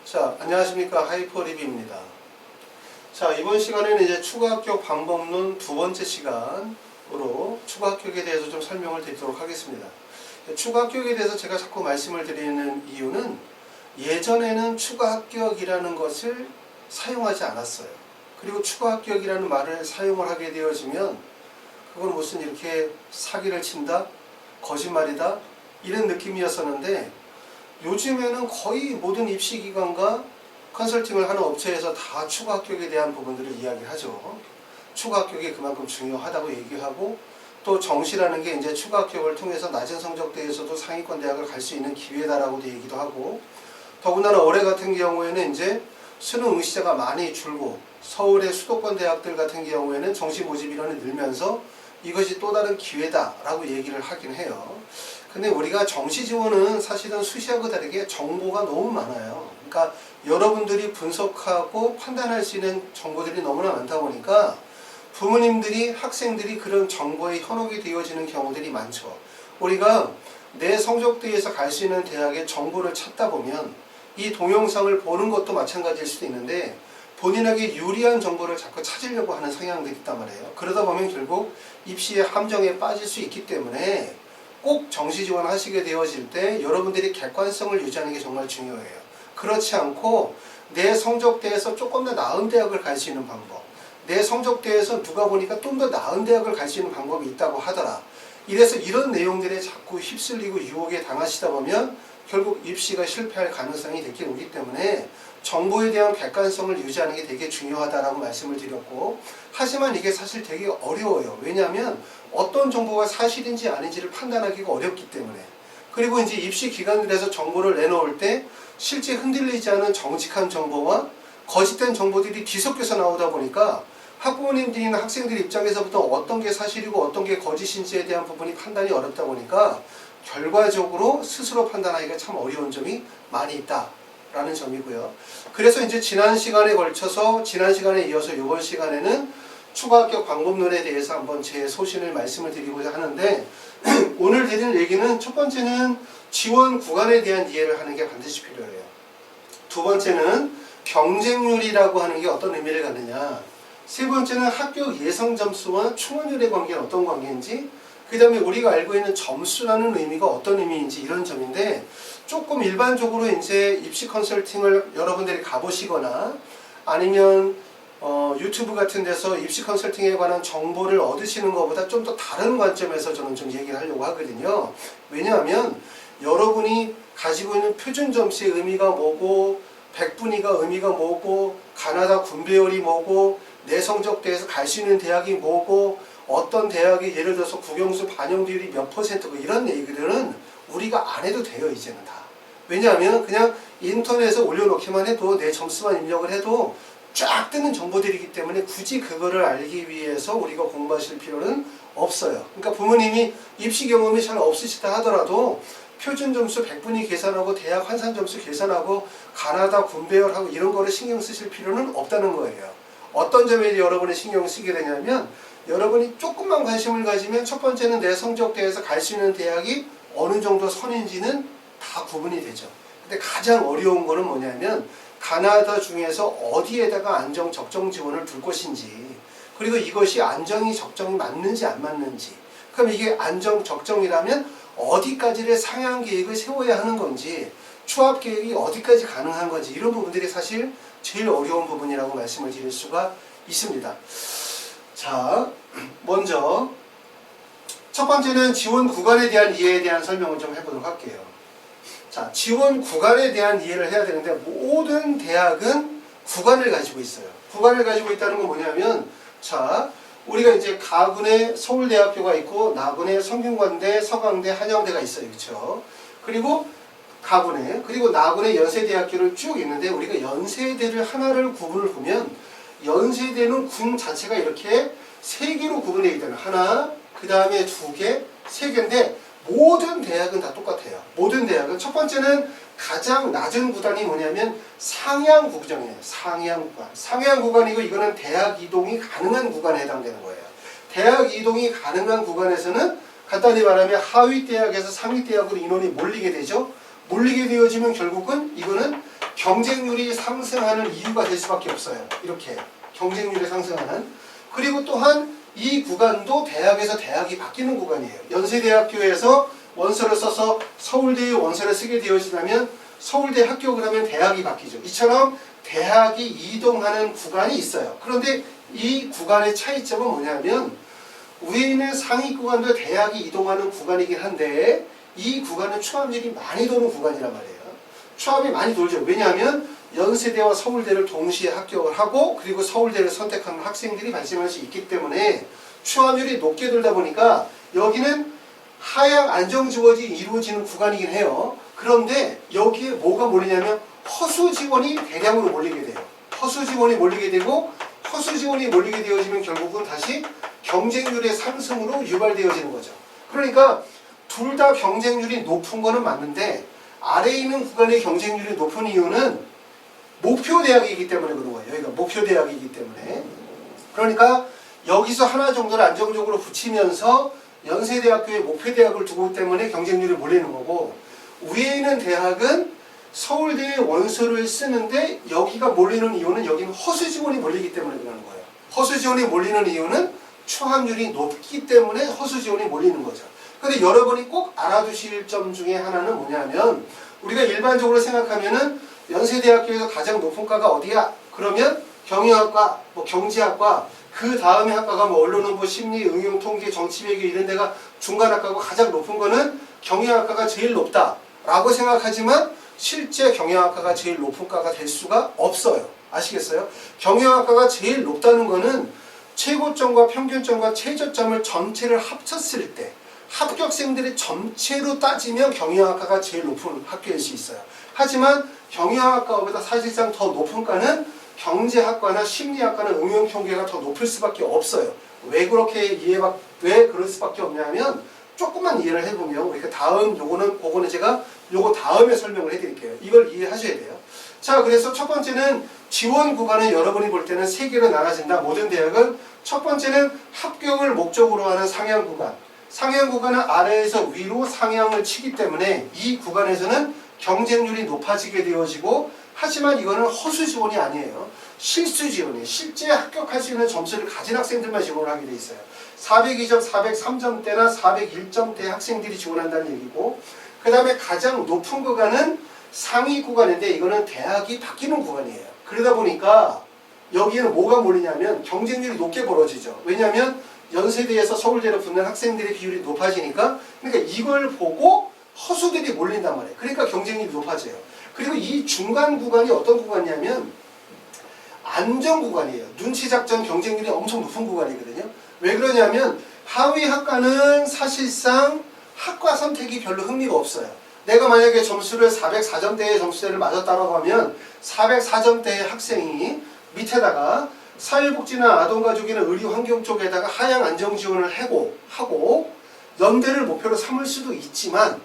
자, 안녕하십니까. 하이퍼리뷰입니다. 자, 이번 시간에는 이제 추가 합격 방법론 두 번째 시간으로 추가 합격에 대해서 좀 설명을 드리도록 하겠습니다. 추가 합격에 대해서 제가 자꾸 말씀을 드리는 이유는 예전에는 추가 합격이라는 것을 사용하지 않았어요. 그리고 추가 합격이라는 말을 사용을 하게 되어지면 그건 무슨 이렇게 사기를 친다? 거짓말이다? 이런 느낌이었었는데 요즘에는 거의 모든 입시기관과 컨설팅을 하는 업체에서 다 추가 합격에 대한 부분들을 이야기하죠. 추가 합격이 그만큼 중요하다고 얘기하고 또 정시라는 게 이제 추가 합격을 통해서 낮은 성적대에서도 상위권 대학을 갈 수 있는 기회다라고도 얘기도 하고 더군다나 올해 같은 경우에는 이제 수능 응시자가 많이 줄고 서울의 수도권 대학들 같은 경우에는 정시 모집 인원이 늘면서 이것이 또 다른 기회다라고 얘기를 하긴 해요. 근데 우리가 정시 지원은 사실은 수시하고 다르게 정보가 너무 많아요. 그러니까 여러분들이 분석하고 판단할 수 있는 정보들이 너무나 많다 보니까 부모님들이 학생들이 그런 정보에 현혹이 되어지는 경우들이 많죠. 우리가 내 성적대에서 갈 수 있는 대학의 정보를 찾다 보면 이 동영상을 보는 것도 마찬가지일 수도 있는데 본인에게 유리한 정보를 자꾸 찾으려고 하는 성향들이 있단 말이에요. 그러다 보면 결국 입시의 함정에 빠질 수 있기 때문에 꼭 정시 지원하시게 되어질 때 여러분들이 객관성을 유지하는 게 정말 중요해요. 그렇지 않고 내 성적대에서 조금 더 나은 대학을 갈 수 있는 방법, 내 성적대에서 누가 보니까 좀 더 나은 대학을 갈 수 있는 방법이 있다고 하더라. 이래서 이런 내용들에 자꾸 휩쓸리고 유혹에 당하시다 보면 결국 입시가 실패할 가능성이 되게 오기 때문에 정보에 대한 객관성을 유지하는 게 되게 중요하다라고 말씀을 드렸고, 하지만 이게 사실 되게 어려워요. 왜냐하면 어떤 정보가 사실인지 아닌지를 판단하기가 어렵기 때문에. 그리고 이제 입시 기관들에서 정보를 내놓을 때 실제 흔들리지 않은 정직한 정보와 거짓된 정보들이 뒤섞여서 나오다 보니까 학부모님들이나 학생들 입장에서부터 어떤 게 사실이고 어떤 게 거짓인지에 대한 부분이 판단이 어렵다 보니까 결과적으로 스스로 판단하기가 참 어려운 점이 많이 있다라는 점이고요. 그래서 이제 지난 시간에 걸쳐서 지난 시간에 이어서 이번 시간에는 추가 합격 방법론에 대해서 한번 제 소신을 말씀을 드리고자 하는데 오늘 드릴 얘기는 첫 번째는 지원 구간에 대한 이해를 하는 게 반드시 필요해요. 두 번째는 경쟁률이라고 하는 게 어떤 의미를 갖느냐, 세 번째는 합격 예상 점수와 충원율의 관계는 어떤 관계인지, 그 다음에 우리가 알고 있는 점수라는 의미가 어떤 의미인지 이런 점인데, 조금 일반적으로 이제 입시 컨설팅을 여러분들이 가보시거나 아니면 유튜브 같은 데서 입시 컨설팅에 관한 정보를 얻으시는 것보다 좀 더 다른 관점에서 저는 좀 얘기를 하려고 하거든요. 왜냐하면 여러분이 가지고 있는 표준 점수의 의미가 뭐고 100분위가 의미가 뭐고 가나다 군배열이 뭐고 내 성적대에서 갈 수 있는 대학이 뭐고 어떤 대학이 예를 들어서 국영수 반영 비율이 몇 퍼센트고 이런 얘기들은 우리가 안 해도 돼요. 이제는 다. 왜냐하면 그냥 인터넷에 올려놓기만 해도 내 점수만 입력을 해도 쫙 뜨는 정보들이기 때문에 굳이 그거를 알기 위해서 우리가 공부하실 필요는 없어요. 그러니까 부모님이 입시 경험이 잘 없으시다 하더라도 표준 점수 100분위 계산하고 대학 환산 점수 계산하고 가나다 군배열하고 이런 거를 신경 쓰실 필요는 없다는 거예요. 어떤 점에 여러분이 신경 쓰게 되냐면 여러분이 조금만 관심을 가지면 첫 번째는 내 성적대에서 갈 수 있는 대학이 어느 정도 선인지는 다 구분이 되죠. 근데 가장 어려운 거는 뭐냐면 가나다 중에서 어디에다가 안정 적정 지원을 둘 것인지, 그리고 이것이 안정이 적정이 맞는지 안 맞는지, 그럼 이게 안정 적정이라면 어디까지의 상향 계획을 세워야 하는 건지, 추합 계획이 어디까지 가능한 건지, 이런 부분들이 사실 제일 어려운 부분이라고 말씀을 드릴 수가 있습니다. 자, 먼저 첫 번째는 지원 구간에 대한 이해에 대한 설명을 좀 해보도록 할게요. 자, 지원 구간에 대한 이해를 해야 되는데 모든 대학은 구간을 가지고 있어요. 구간을 가지고 있다는 건 뭐냐면, 자, 우리가 이제 가군에 서울대학교가 있고 나군에 성균관대, 서강대, 한양대가 있어요. 그렇죠? 그리고 가군에, 그리고 나군에 연세대학교를 쭉 있는데 우리가 연세대를 하나를 구분을 보면 연세대는 군 자체가 이렇게 세 개로 구분되어 있다는, 하나, 그 다음에 두 개, 세 개인데 모든 대학은 다 똑같아요. 모든 대학은 첫 번째는 가장 낮은 구단이 뭐냐면 상향 구간이에요. 상향 구간. 상향 구간이고 이거는 대학 이동이 가능한 구간에 해당되는 거예요. 대학 이동이 가능한 구간에서는 간단히 말하면 하위 대학에서 상위 대학으로 인원이 몰리게 되죠. 몰리게 되어지면 결국은 이거는 경쟁률이 상승하는 이유가 될 수밖에 없어요. 이렇게 경쟁률이 상승하는. 그리고 또한 이 구간도 대학에서 대학이 바뀌는 구간이에요. 연세대학교에서 원서를 써서 서울대에 원서를 쓰게 되어지면 서울대 합격을 하면 대학이 바뀌죠. 이처럼 대학이 이동하는 구간이 있어요. 그런데 이 구간의 차이점은 뭐냐면 위에 있는 상위 구간도 대학이 이동하는 구간이긴 한데 이 구간은 추함률이 많이 도는 구간이란 말이에요. 추함이 많이 돌죠. 왜냐하면 연세대와 서울대를 동시에 합격을 하고 그리고 서울대를 선택하는 학생들이 발생할 수 있기 때문에 추함률이 높게 돌다 보니까 여기는 하향 안정지원이 이루어지는 구간이긴 해요. 그런데 여기에 뭐가 몰리냐면 허수 지원이 대량으로 몰리게 돼요. 허수 지원이 몰리게 되고 허수 지원이 몰리게 되어지면 결국은 다시 경쟁률의 상승으로 유발되어지는 거죠. 그러니까 둘 다 경쟁률이 높은 거는 맞는데 아래에 있는 구간의 경쟁률이 높은 이유는 목표 대학이기 때문에 그런 거예요. 여기가 목표 대학이기 때문에. 그러니까 여기서 하나 정도를 안정적으로 붙이면서 연세대학교에 목표 대학을 두고 때문에 경쟁률이 몰리는 거고 위에 있는 대학은 서울대에 원서를 쓰는데 여기가 몰리는 이유는 여기는 허수 지원이 몰리기 때문에 그러는 거예요. 허수 지원이 몰리는 이유는 추함률이 높기 때문에 허수 지원이 몰리는 거죠. 근데 여러분이 꼭 알아두실 점 중에 하나는 뭐냐면 우리가 일반적으로 생각하면은 연세대학교에서 가장 높은 과가 어디야? 그러면 경영학과, 뭐 경제학과, 그 다음에 학과가 뭐 언론홍보, 심리, 응용, 통계, 정치외교 이런 데가 중간 학과고 가장 높은 거는 경영학과가 제일 높다라고 생각하지만 실제 경영학과가 제일 높은 과가 될 수가 없어요. 아시겠어요? 경영학과가 제일 높다는 거는 최고점과 평균점과 최저점을 전체를 합쳤을 때 합격생들의 전체로 따지면 경영학과가 제일 높은 학교일 수 있어요. 하지만 경영학과보다 사실상 더 높은 과는 경제학과나 심리학과나 응용통계가 더 높을 수밖에 없어요. 왜 그럴 수밖에 없냐면 조금만 이해를 해보면 우리가 다음 그거는 제가 요거 다음에 설명을 해드릴게요. 이걸 이해하셔야 돼요. 자, 그래서 첫 번째는 지원 구간은 여러분이 볼 때는 세 개로 나눠진다. 모든 대학은 첫 번째는 합격을 목적으로 하는 상향 구간. 상향 구간은 아래에서 위로 상향을 치기 때문에 이 구간에서는 경쟁률이 높아지게 되어지고 하지만 이거는 허수 지원이 아니에요. 실수 지원이에요. 실제 합격할 수 있는 점수를 가진 학생들만 지원을 하게 돼 있어요. 402점, 403점대나 401점대 학생들이 지원한다는 얘기고 그 다음에 가장 높은 구간은 상위 구간인데 이거는 대학이 바뀌는 구간이에요. 그러다 보니까 여기에는 뭐가 몰리냐면 경쟁률이 높게 벌어지죠. 왜냐하면 연세대에서 서울대로 붙는 학생들의 비율이 높아지니까 그러니까 이걸 보고 허수들이 몰린단 말이에요. 그러니까 경쟁률이 높아져요. 그리고 이 중간 구간이 어떤 구간이냐면 안정 구간이에요. 눈치 작전 경쟁률이 엄청 높은 구간이거든요. 왜 그러냐면 하위 학과는 사실상 학과 선택이 별로 흥미가 없어요. 내가 만약에 점수를 404점대의 점수대를 맞았다고 하면 404점대의 학생이 밑에다가 사회복지나 아동가족이나 의료환경 쪽에다가 하향 안정 지원을 하고 연대를 목표로 삼을 수도 있지만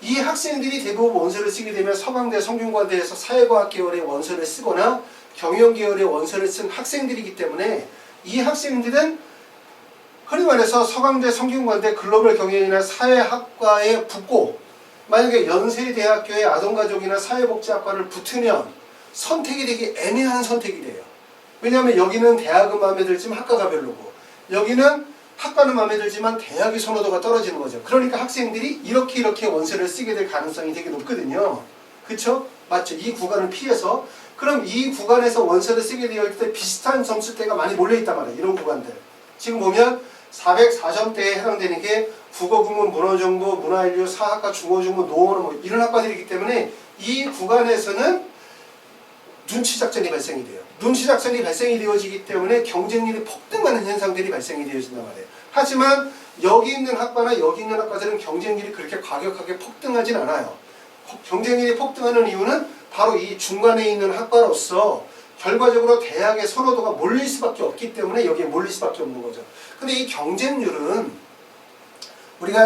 이 학생들이 대부분 원서를 쓰게 되면 서강대, 성균관대에서 사회과학 계열의 원서를 쓰거나 경영 계열의 원서를 쓴 학생들이기 때문에 이 학생들은 흔히 말해서 서강대, 성균관대 글로벌 경영이나 사회학과에 붙고 만약에 연세대학교의 아동가족이나 사회복지학과를 붙으면 선택이 되게 애매한 선택이 돼요. 왜냐하면 여기는 대학은 마음에 들지만 학과가 별로고 여기는 학과는 마음에 들지만 대학의 선호도가 떨어지는 거죠. 그러니까 학생들이 이렇게 원서를 쓰게 될 가능성이 되게 높거든요. 그쵸? 맞죠? 이 구간을 피해서 그럼 이 구간에서 원서를 쓰게 되어 있을 때 비슷한 점수대가 많이 몰려있단 말이에요. 이런 구간들. 지금 보면 404점대에 해당되는 게 국어, 국문, 문어정보, 문화인류, 사학과, 중어중문, 노원 뭐 이런 학과들이기 때문에 이 구간에서는 눈치작전이 발생이 돼요. 눈치작전이 발생이 되어지기 때문에 경쟁률이 폭등하는 현상들이 발생이 되어진단 말이에요. 하지만 여기 있는 학과나 여기 있는 학과들은 경쟁률이 그렇게 과격하게 폭등하진 않아요. 경쟁률이 폭등하는 이유는 바로 이 중간에 있는 학과로서 결과적으로 대학의 선호도가 몰릴 수밖에 없기 때문에 여기에 몰릴 수밖에 없는 거죠. 근데 이 경쟁률은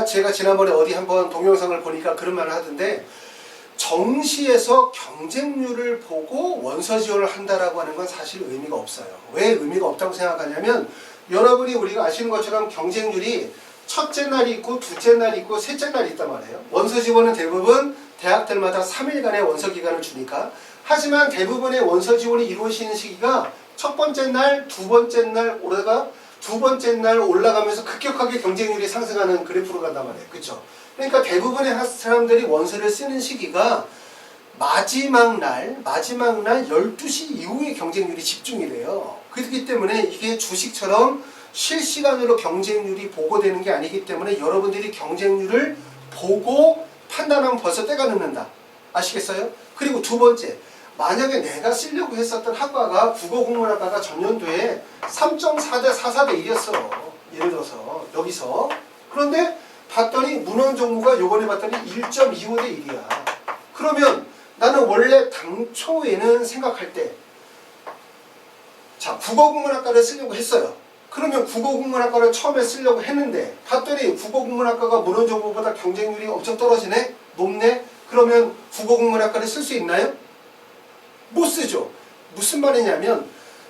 제가 지난번에 어디 한번 동영상을 보니까 그런 말을 하던데 정시에서 경쟁률을 보고 원서 지원을 한다라고 하는 건 사실 의미가 없어요. 왜 의미가 없다고 생각하냐면 여러분이 우리가 아시는 것처럼 경쟁률이 첫째 날이 있고 둘째 날이 있고 셋째 날이 있단 말이에요. 원서 지원은 대부분 대학들마다 3일간의 원서 기간을 주니까 하지만 대부분의 원서 지원이 이루어지는 시기가 첫 번째 날, 두 번째 날 오다가 두 번째 날 올라가면서 급격하게 경쟁률이 상승하는 그래프로 간단 말이에요. 그렇죠? 그러니까 대부분의 사람들이 원서를 쓰는 시기가 마지막 날 12시 이후에 경쟁률이 집중이 돼요. 그렇기 때문에 이게 주식처럼 실시간으로 경쟁률이 보고되는 게 아니기 때문에 여러분들이 경쟁률을 보고 판단하면 벌써 때가 늦는다. 아시겠어요? 그리고 두 번째, 만약에 내가 쓰려고 했었던 학과가 국어국문학과가 전년도에 3.4대 4대 1이었어. 예를 들어서 여기서. 그런데 봤더니 문헌 정보가 요번에 봤더니 1.25대 1이야. 그러면 나는 원래 당초에는 생각할 때 자, 국어국문학과를 쓰려고 했어요. 그러면 국어국문학과를 처음에 쓰려고 했는데 봤더니 국어국문학과가 문헌정보보다 경쟁률이 엄청 떨어지네? 높네? 그러면 국어국문학과를 쓸 수 있나요? 못 쓰죠. 무슨 말이냐면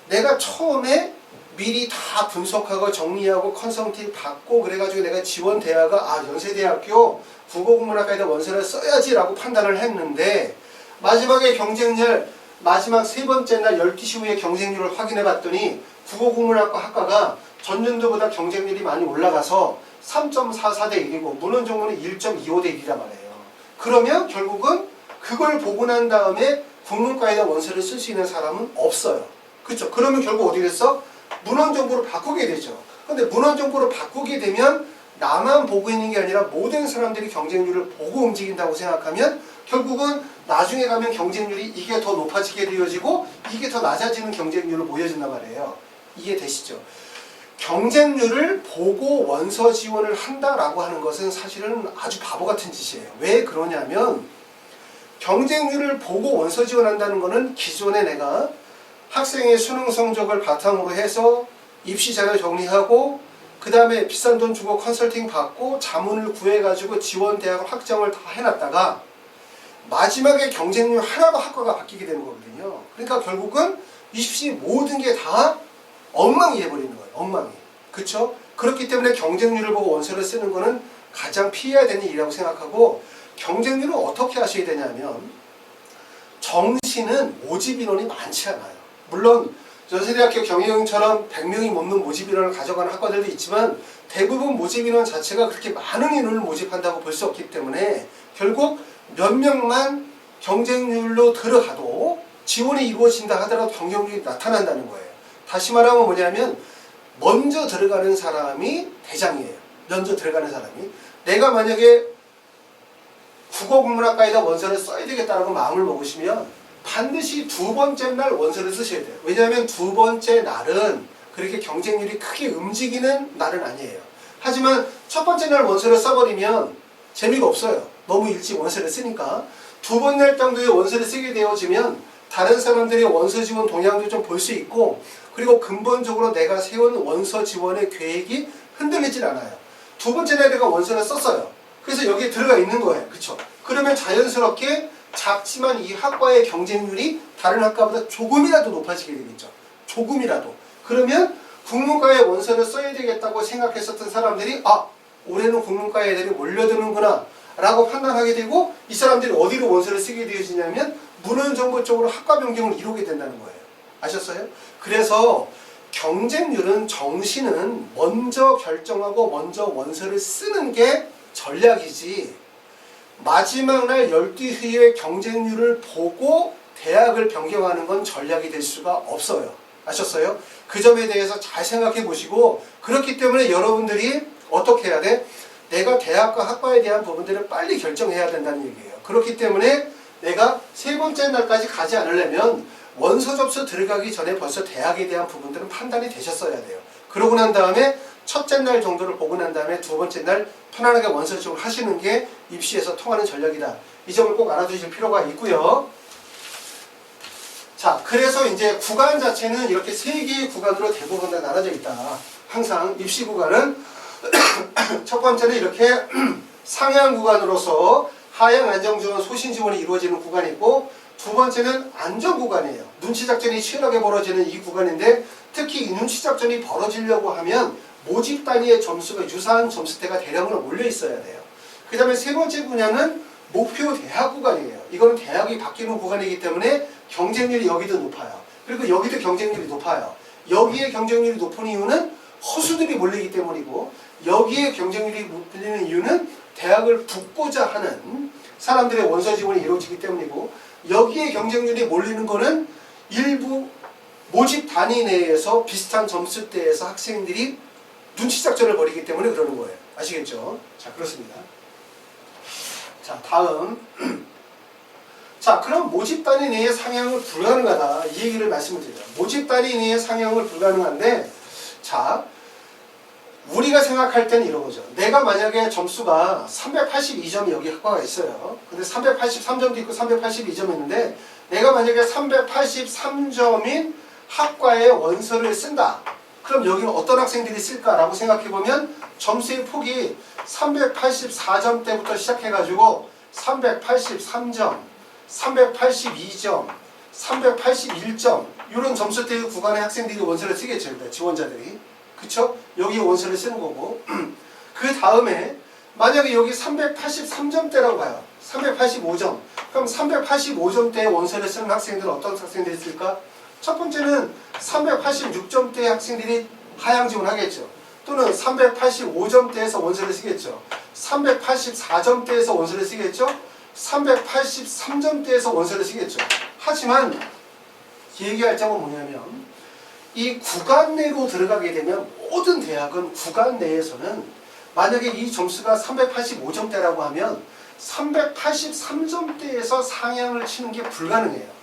내가 처음에 미리 다 분석하고 정리하고 컨설팅 받고 그래가지고 내가 지원 대학가 연세대학교 국어국문학과에다 원서를 써야지 라고 판단을 했는데 마지막에 경쟁률 마지막 세 번째 날 12시 후에 경쟁률을 확인해 봤더니 국어국문학과 학과가 전년도보다 경쟁률이 많이 올라가서 3.44대 1이고 문헌정보는 1.25대 1이란 말이에요. 그러면 결국은 그걸 보고 난 다음에 국문과에다 원서를 쓸 수 있는 사람은 없어요. 그렇죠? 그러면 결국 어디 됐어? 문헌정보로 바꾸게 되죠. 근데 문헌정보로 바꾸게 되면 나만 보고 있는 게 아니라 모든 사람들이 경쟁률을 보고 움직인다고 생각하면 결국은 나중에 가면 경쟁률이 이게 더 높아지게 되어지고 이게 더 낮아지는 경쟁률로 보여진단 말이에요. 이해되시죠? 경쟁률을 보고 원서 지원을 한다라고 하는 것은 사실은 아주 바보 같은 짓이에요. 왜 그러냐면 경쟁률을 보고 원서 지원한다는 것은 기존에 내가 학생의 수능 성적을 바탕으로 해서 입시 자료 정리하고 그 다음에 비싼 돈 주고 컨설팅 받고 자문을 구해가지고 지원 대학을 확정을 다 해놨다가 마지막에 경쟁률 하나가 학과가 바뀌게 되는 거거든요. 그러니까 결국은 입시 모든 게 다 엉망이 돼버리는 거예요. 엉망이. 그쵸? 그렇기 때문에 경쟁률을 보고 원서를 쓰는 거는 가장 피해야 되는 일이라고 생각하고 경쟁률을 어떻게 하셔야 되냐면 정시는 모집 인원이 많지 않아요. 물론 연세대학교 경희경처럼 100명이 넘는 모집 인원을 가져가는 학과들도 있지만 대부분 모집 인원 자체가 그렇게 많은 인원을 모집한다고 볼 수 없기 때문에 결국 몇 명만 경쟁률로 들어가도 지원이 이루어진다 하더라도 경쟁률이 나타난다는 거예요. 다시 말하면 뭐냐면 먼저 들어가는 사람이 대장이에요. 먼저 들어가는 사람이. 내가 만약에 국어국문학과에다 원서를 써야 되겠다라고 마음을 먹으시면 반드시 두 번째 날 원서를 쓰셔야 돼요. 왜냐하면 두 번째 날은 그렇게 경쟁률이 크게 움직이는 날은 아니에요. 하지만 첫 번째 날 원서를 써버리면 재미가 없어요. 너무 일찍 원서를 쓰니까. 두 번째 날 정도의 원서를 쓰게 되어지면 다른 사람들의 원서 지원 동향도 좀 볼 수 있고 그리고 근본적으로 내가 세운 원서 지원의 계획이 흔들리질 않아요. 두 번째 날 내가 원서를 썼어요. 그래서 여기에 들어가 있는 거예요. 그쵸? 그러면 자연스럽게 작지만 이 학과의 경쟁률이 다른 학과보다 조금이라도 높아지게 되겠죠. 조금이라도. 그러면 국문과에 원서를 써야 되겠다고 생각했었던 사람들이 올해는 국문과 애들이 몰려드는구나 라고 판단하게 되고 이 사람들이 어디로 원서를 쓰게 되어지냐면 문헌정보 쪽으로 학과 변경을 이루게 된다는 거예요. 아셨어요? 그래서 경쟁률은 정시는 먼저 결정하고 먼저 원서를 쓰는 게 전략이지 마지막 날 12시에 경쟁률을 보고 대학을 변경하는 건 전략이 될 수가 없어요. 아셨어요? 그 점에 대해서 잘 생각해 보시고 그렇기 때문에 여러분들이 어떻게 해야 돼? 내가 대학과 학과에 대한 부분들을 빨리 결정해야 된다는 얘기예요. 그렇기 때문에 내가 세 번째 날까지 가지 않으려면 원서 접수 들어가기 전에 벌써 대학에 대한 부분들은 판단이 되셨어야 돼요. 그러고 난 다음에 첫째 날 정도를 보고 난 다음에 두 번째 날 편안하게 원서 접수를 하시는 게 입시에서 통하는 전략이다. 이 점을 꼭 알아두실 필요가 있고요. 자, 그래서 이제 구간 자체는 이렇게 세 개의 구간으로 대부분 다 나눠져 있다. 항상 입시 구간은 첫 번째는 이렇게 상향 구간으로서 하향 안정지원 소신 지원이 이루어지는 구간이 있고 두 번째는 안정 구간이에요. 눈치 작전이 치열하게 벌어지는 이 구간인데 특히 이 눈치 작전이 벌어지려고 하면 모집 단위의 점수가 유사한 점수대가 대량으로 몰려 있어야 돼요. 그 다음에 세 번째 분야는 목표 대학 구간이에요. 이거는 대학이 바뀌는 구간이기 때문에 경쟁률이 여기도 높아요. 그리고 여기도 경쟁률이 높아요. 여기에 경쟁률이 높은 이유는 허수들이 몰리기 때문이고, 여기에 경쟁률이 몰리는 이유는 대학을 붙고자 하는 사람들의 원서 지원이 이루어지기 때문이고, 여기에 경쟁률이 몰리는 거는 일부 모집 단위 내에서 비슷한 점수대에서 학생들이 눈치 작전을 벌이기 때문에 그러는 거예요. 아시겠죠? 자, 그렇습니다. 자, 다음. 자, 그럼 모집 단위 내의 상향은 불가능하다. 이 얘기를 말씀을 드려요. 모집 단위 내의 상향은 불가능한데, 자, 우리가 생각할 때는 이런 거죠. 내가 만약에 점수가 382점이 여기 학과가 있어요. 근데 383점도 있고 382점 있는데, 내가 만약에 383점인 학과에 원서를 쓴다. 그럼 여기는 어떤 학생들이 쓸까라고 생각해보면 점수의 폭이 384점대부터 시작해가지고 383점, 382점, 381점 이런 점수대의 구간의 학생들이 원서를 쓰겠죠. 지원자들이. 그쵸? 여기 원서를 쓰는 거고 그 다음에 만약에 여기 383점대라고 봐요. 385점. 그럼 385점대의 원서를 쓰는 학생들은 어떤 학생들이 쓸까? 첫 번째는 386점대의 학생들이 하향 지원하겠죠. 또는 385점대에서 원서를 쓰겠죠. 384점대에서 원서를 쓰겠죠. 383점대에서 원서를 쓰겠죠. 하지만 얘기할 점은 뭐냐면 이 구간 내로 들어가게 되면 모든 대학은 구간 내에서는 만약에 이 점수가 385점대라고 하면 383점대에서 상향을 치는 게 불가능해요.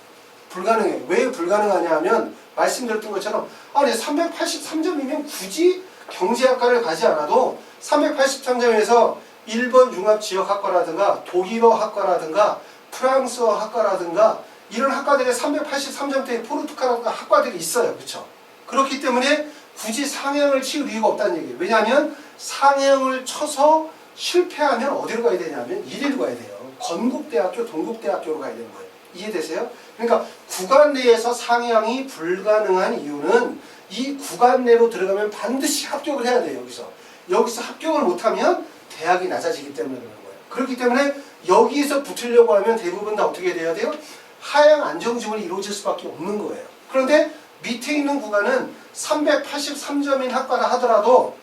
불가능해요. 왜 불가능하냐 하면 말씀드렸던 것처럼 아니 383점이면 굳이 경제학과를 가지 않아도 383점에서 일본 융합지역학과라든가 독일어 학과라든가 프랑스어 학과라든가 이런 학과들의 383점대의 포르투갈 학과들이 있어요. 그렇죠? 그렇기 때문에 굳이 상향을 칠 이유가 없다는 얘기예요. 왜냐하면 상향을 쳐서 실패하면 어디로 가야 되냐면 이리로 가야 돼요. 건국대학교, 동국대학교로 가야 되는 거예요. 이해되세요? 그러니까 구간 내에서 상향이 불가능한 이유는 이 구간 내로 들어가면 반드시 합격을 해야 돼요. 여기서 합격을 못하면 대학이 낮아지기 때문에 그런 거예요. 그렇기 때문에 여기에서 붙으려고 하면 대부분 다 어떻게 돼야 돼요? 하향 안정 지원이 이루어질 수밖에 없는 거예요. 그런데 밑에 있는 구간은 383점인 학과라 하더라도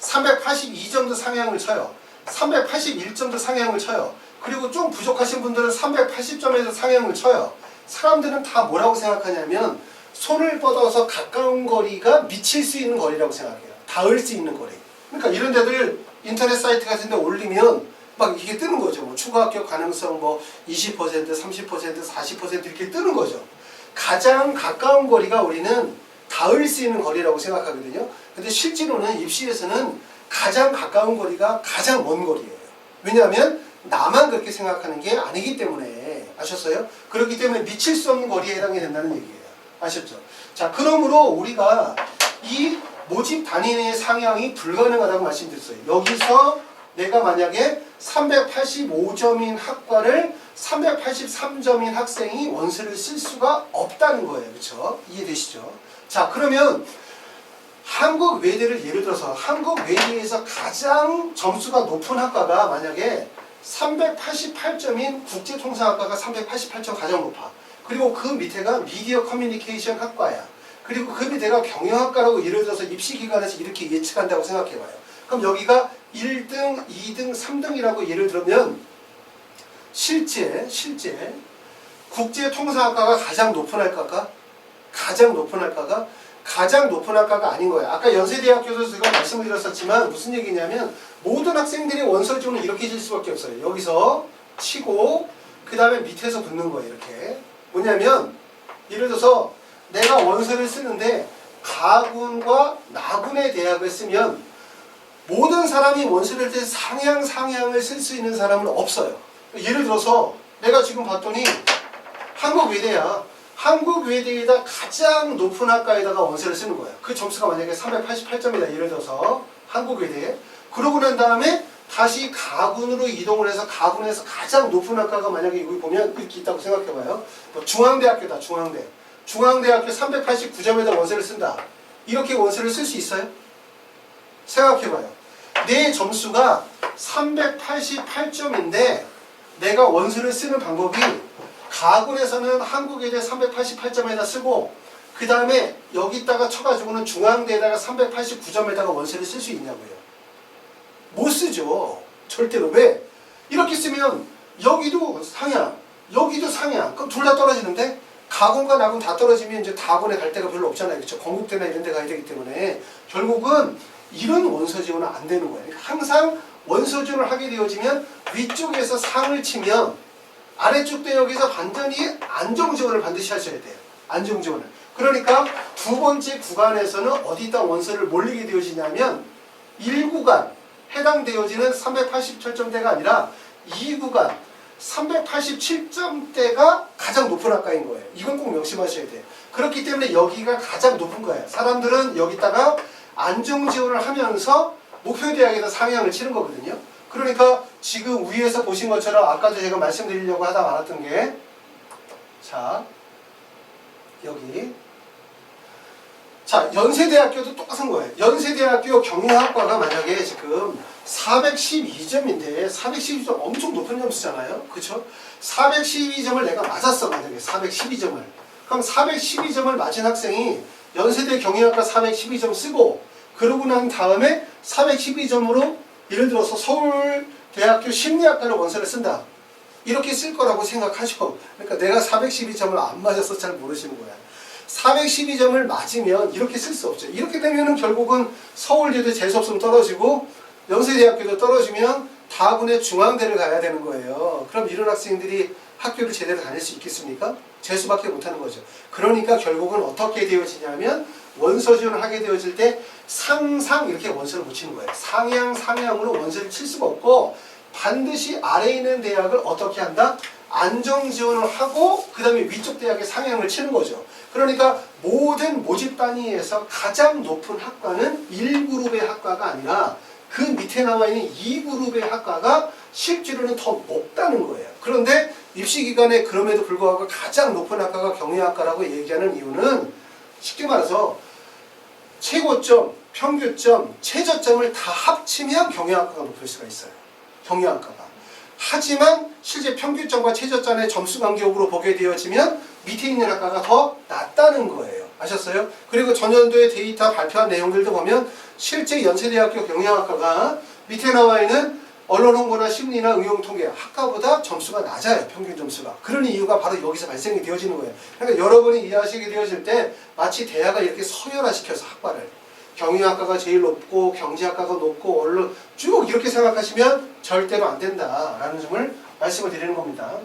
382점도 상향을 쳐요. 381점도 상향을 쳐요. 그리고 좀 부족하신 분들은 380점에서 상향을 쳐요. 사람들은 다 뭐라고 생각하냐면 손을 뻗어서 가까운 거리가 미칠 수 있는 거리라고 생각해요. 닿을 수 있는 거리. 그러니까 이런 데들 인터넷 사이트 같은 데 올리면 막 이게 뜨는 거죠. 뭐 추가 합격 가능성 뭐 20%, 30%, 40% 이렇게 뜨는 거죠. 가장 가까운 거리가 우리는 닿을 수 있는 거리라고 생각하거든요. 근데 실제로는 입시에서는 가장 가까운 거리가 가장 먼 거리예요. 왜냐하면 나만 그렇게 생각하는 게 아니기 때문에. 아셨어요? 그렇기 때문에 미칠 수 없는 거리에 해당이 된다는 얘기예요. 아셨죠? 자, 그러므로 우리가 이 모집 단위 내의 상향이 불가능하다고 말씀드렸어요. 여기서 내가 만약에 385점인 학과를 383점인 학생이 원서를 쓸 수가 없다는 거예요. 그렇죠? 이해되시죠? 자, 그러면 한국 외대를 예를 들어서 한국 외대에서 가장 점수가 높은 학과가 만약에 388점인 국제통상학과가 388점 가장 높아. 그리고 그 밑에가 미디어 커뮤니케이션 학과야. 그리고 그 밑에가 경영학과라고 예를 들어서 입시기관에서 이렇게 예측한다고 생각해봐요. 그럼 여기가 1등, 2등, 3등이라고 예를 들면 실제 국제통상학과가 가장 높은 학과가 아닌 거예요. 아까 연세대학교에서 제가 말씀을 드렸었지만 무슨 얘기냐면 모든 학생들이 원서 지원을 이렇게 질 수밖에 없어요. 여기서 치고 그 다음에 밑에서 붙는 거예요. 이렇게. 뭐냐면 예를 들어서 내가 원서를 쓰는데 가군과 나군의 대학을 쓰면 모든 사람이 원서를 때 상향을 쓸 수 있는 사람은 없어요. 예를 들어서 내가 지금 봤더니 한국외대야. 한국외대에다 가장 높은 학과에다가 원서를 쓰는 거예요. 그 점수가 만약에 388점이다. 예를 들어서 한국외대. 그러고 난 다음에 다시 가군으로 이동을 해서 가군에서 가장 높은 학과가 만약에 여기 보면 이렇게 있다고 생각해봐요. 뭐 중앙대학교다. 중앙대학교 389점에다 원서를 쓴다. 이렇게 원서를 쓸 수 있어요? 생각해봐요. 내 점수가 388점인데 내가 원서를 쓰는 방법이 다군에서는 한국외대 388점에다 쓰고 그 다음에 여기다가 쳐가지고는 중앙대에다가 389점에다가 원서를 쓸 수 있냐고요. 못 쓰죠. 절대로. 왜? 이렇게 쓰면 여기도 상향, 여기도 상향. 그럼 둘 다 떨어지는데 가군과 나군 다 떨어지면 이제 다군에 갈 데가 별로 없잖아요. 그렇죠? 건국대나 이런 데 가야 되기 때문에 결국은 이런 원서 지원은 안 되는 거예요. 그러니까 항상 원서 지원을 하게 되어지면 위쪽에서 상을 치면 아래쪽 대역에서 반전이 안정 지원을 반드시 하셔야 돼요. 안정 지원을. 그러니까 두 번째 구간에서는 어디다 원서를 몰리게 되어지냐면 1구간 해당되어지는 387점대가 아니라 2구간 387점대가 가장 높은 학과인 거예요. 이건 꼭 명심하셔야 돼요. 그렇기 때문에 여기가 가장 높은 거예요. 사람들은 여기다가 안정 지원을 하면서 목표 대학에다 상향을 치는 거거든요. 그러니까 지금 위에서 보신 것처럼 아까도 제가 말씀드리려고 하다 말았던 게, 자 여기, 자 연세대학교도 똑같은 거예요. 연세대학교 경영학과가 만약에 지금 412점인데 412점 엄청 높은 점수잖아요. 그쵸? 412점을 내가 맞았어. 만약에 412점을. 그럼 412점을 맞은 학생이 연세대 경영학과 412점 쓰고 그러고 난 다음에 412점으로 예를 들어서 서울대학교 심리학과를 원서를 쓴다. 이렇게 쓸 거라고 생각하죠. 그러니까 내가 412점을 안 맞아서 잘 모르시는 거야. 412점을 맞으면 이렇게 쓸 수 없죠. 이렇게 되면은 결국은 서울대도 재수없으면 떨어지고 연세대학교도 떨어지면 다군의 중앙대를 가야 되는 거예요. 그럼 이런 학생들이 학교를 제대로 다닐 수 있겠습니까? 재수밖에 못하는 거죠. 그러니까 결국은 어떻게 되어지냐면 원서 지원을 하게 되어질 때 상상 이렇게 원서를 붙이는 거예요. 상향 상향으로 원서를 칠 수가 없고 반드시 아래에 있는 대학을 어떻게 한다? 안정 지원을 하고 그 다음에 위쪽 대학에 상향을 치는 거죠. 그러니까 모든 모집 단위에서 가장 높은 학과는 1그룹의 학과가 아니라 그 밑에 나와 있는 2그룹의 학과가 실제로는 더 높다는 거예요. 그런데 입시기간에 그럼에도 불구하고 가장 높은 학과가 경영학과라고 얘기하는 이유는 쉽게 말해서 최고점, 평균점, 최저점을 다 합치면 경영학과가 높을 수가 있어요. 경영학과가. 하지만 실제 평균점과 최저점의 점수 간격으로 보게 되어지면 밑에 있는 학과가 더 낮다는 거예요. 아셨어요? 그리고 전년도에 데이터 발표한 내용들도 보면 실제 연세대학교 경영학과가 밑에 나와 있는 언론홍보나 심리나 응용통계 학과보다 점수가 낮아요. 평균 점수가. 그런 이유가 바로 여기서 발생이 되어지는 거예요. 그러니까 여러분이 이해하시게 되어질 때 마치 대학을 이렇게 서열화시켜서 학과를 경영학과가 제일 높고 경제학과가 높고 언론 쭉 이렇게 생각하시면 절대로 안 된다라는 점을 말씀을 드리는 겁니다.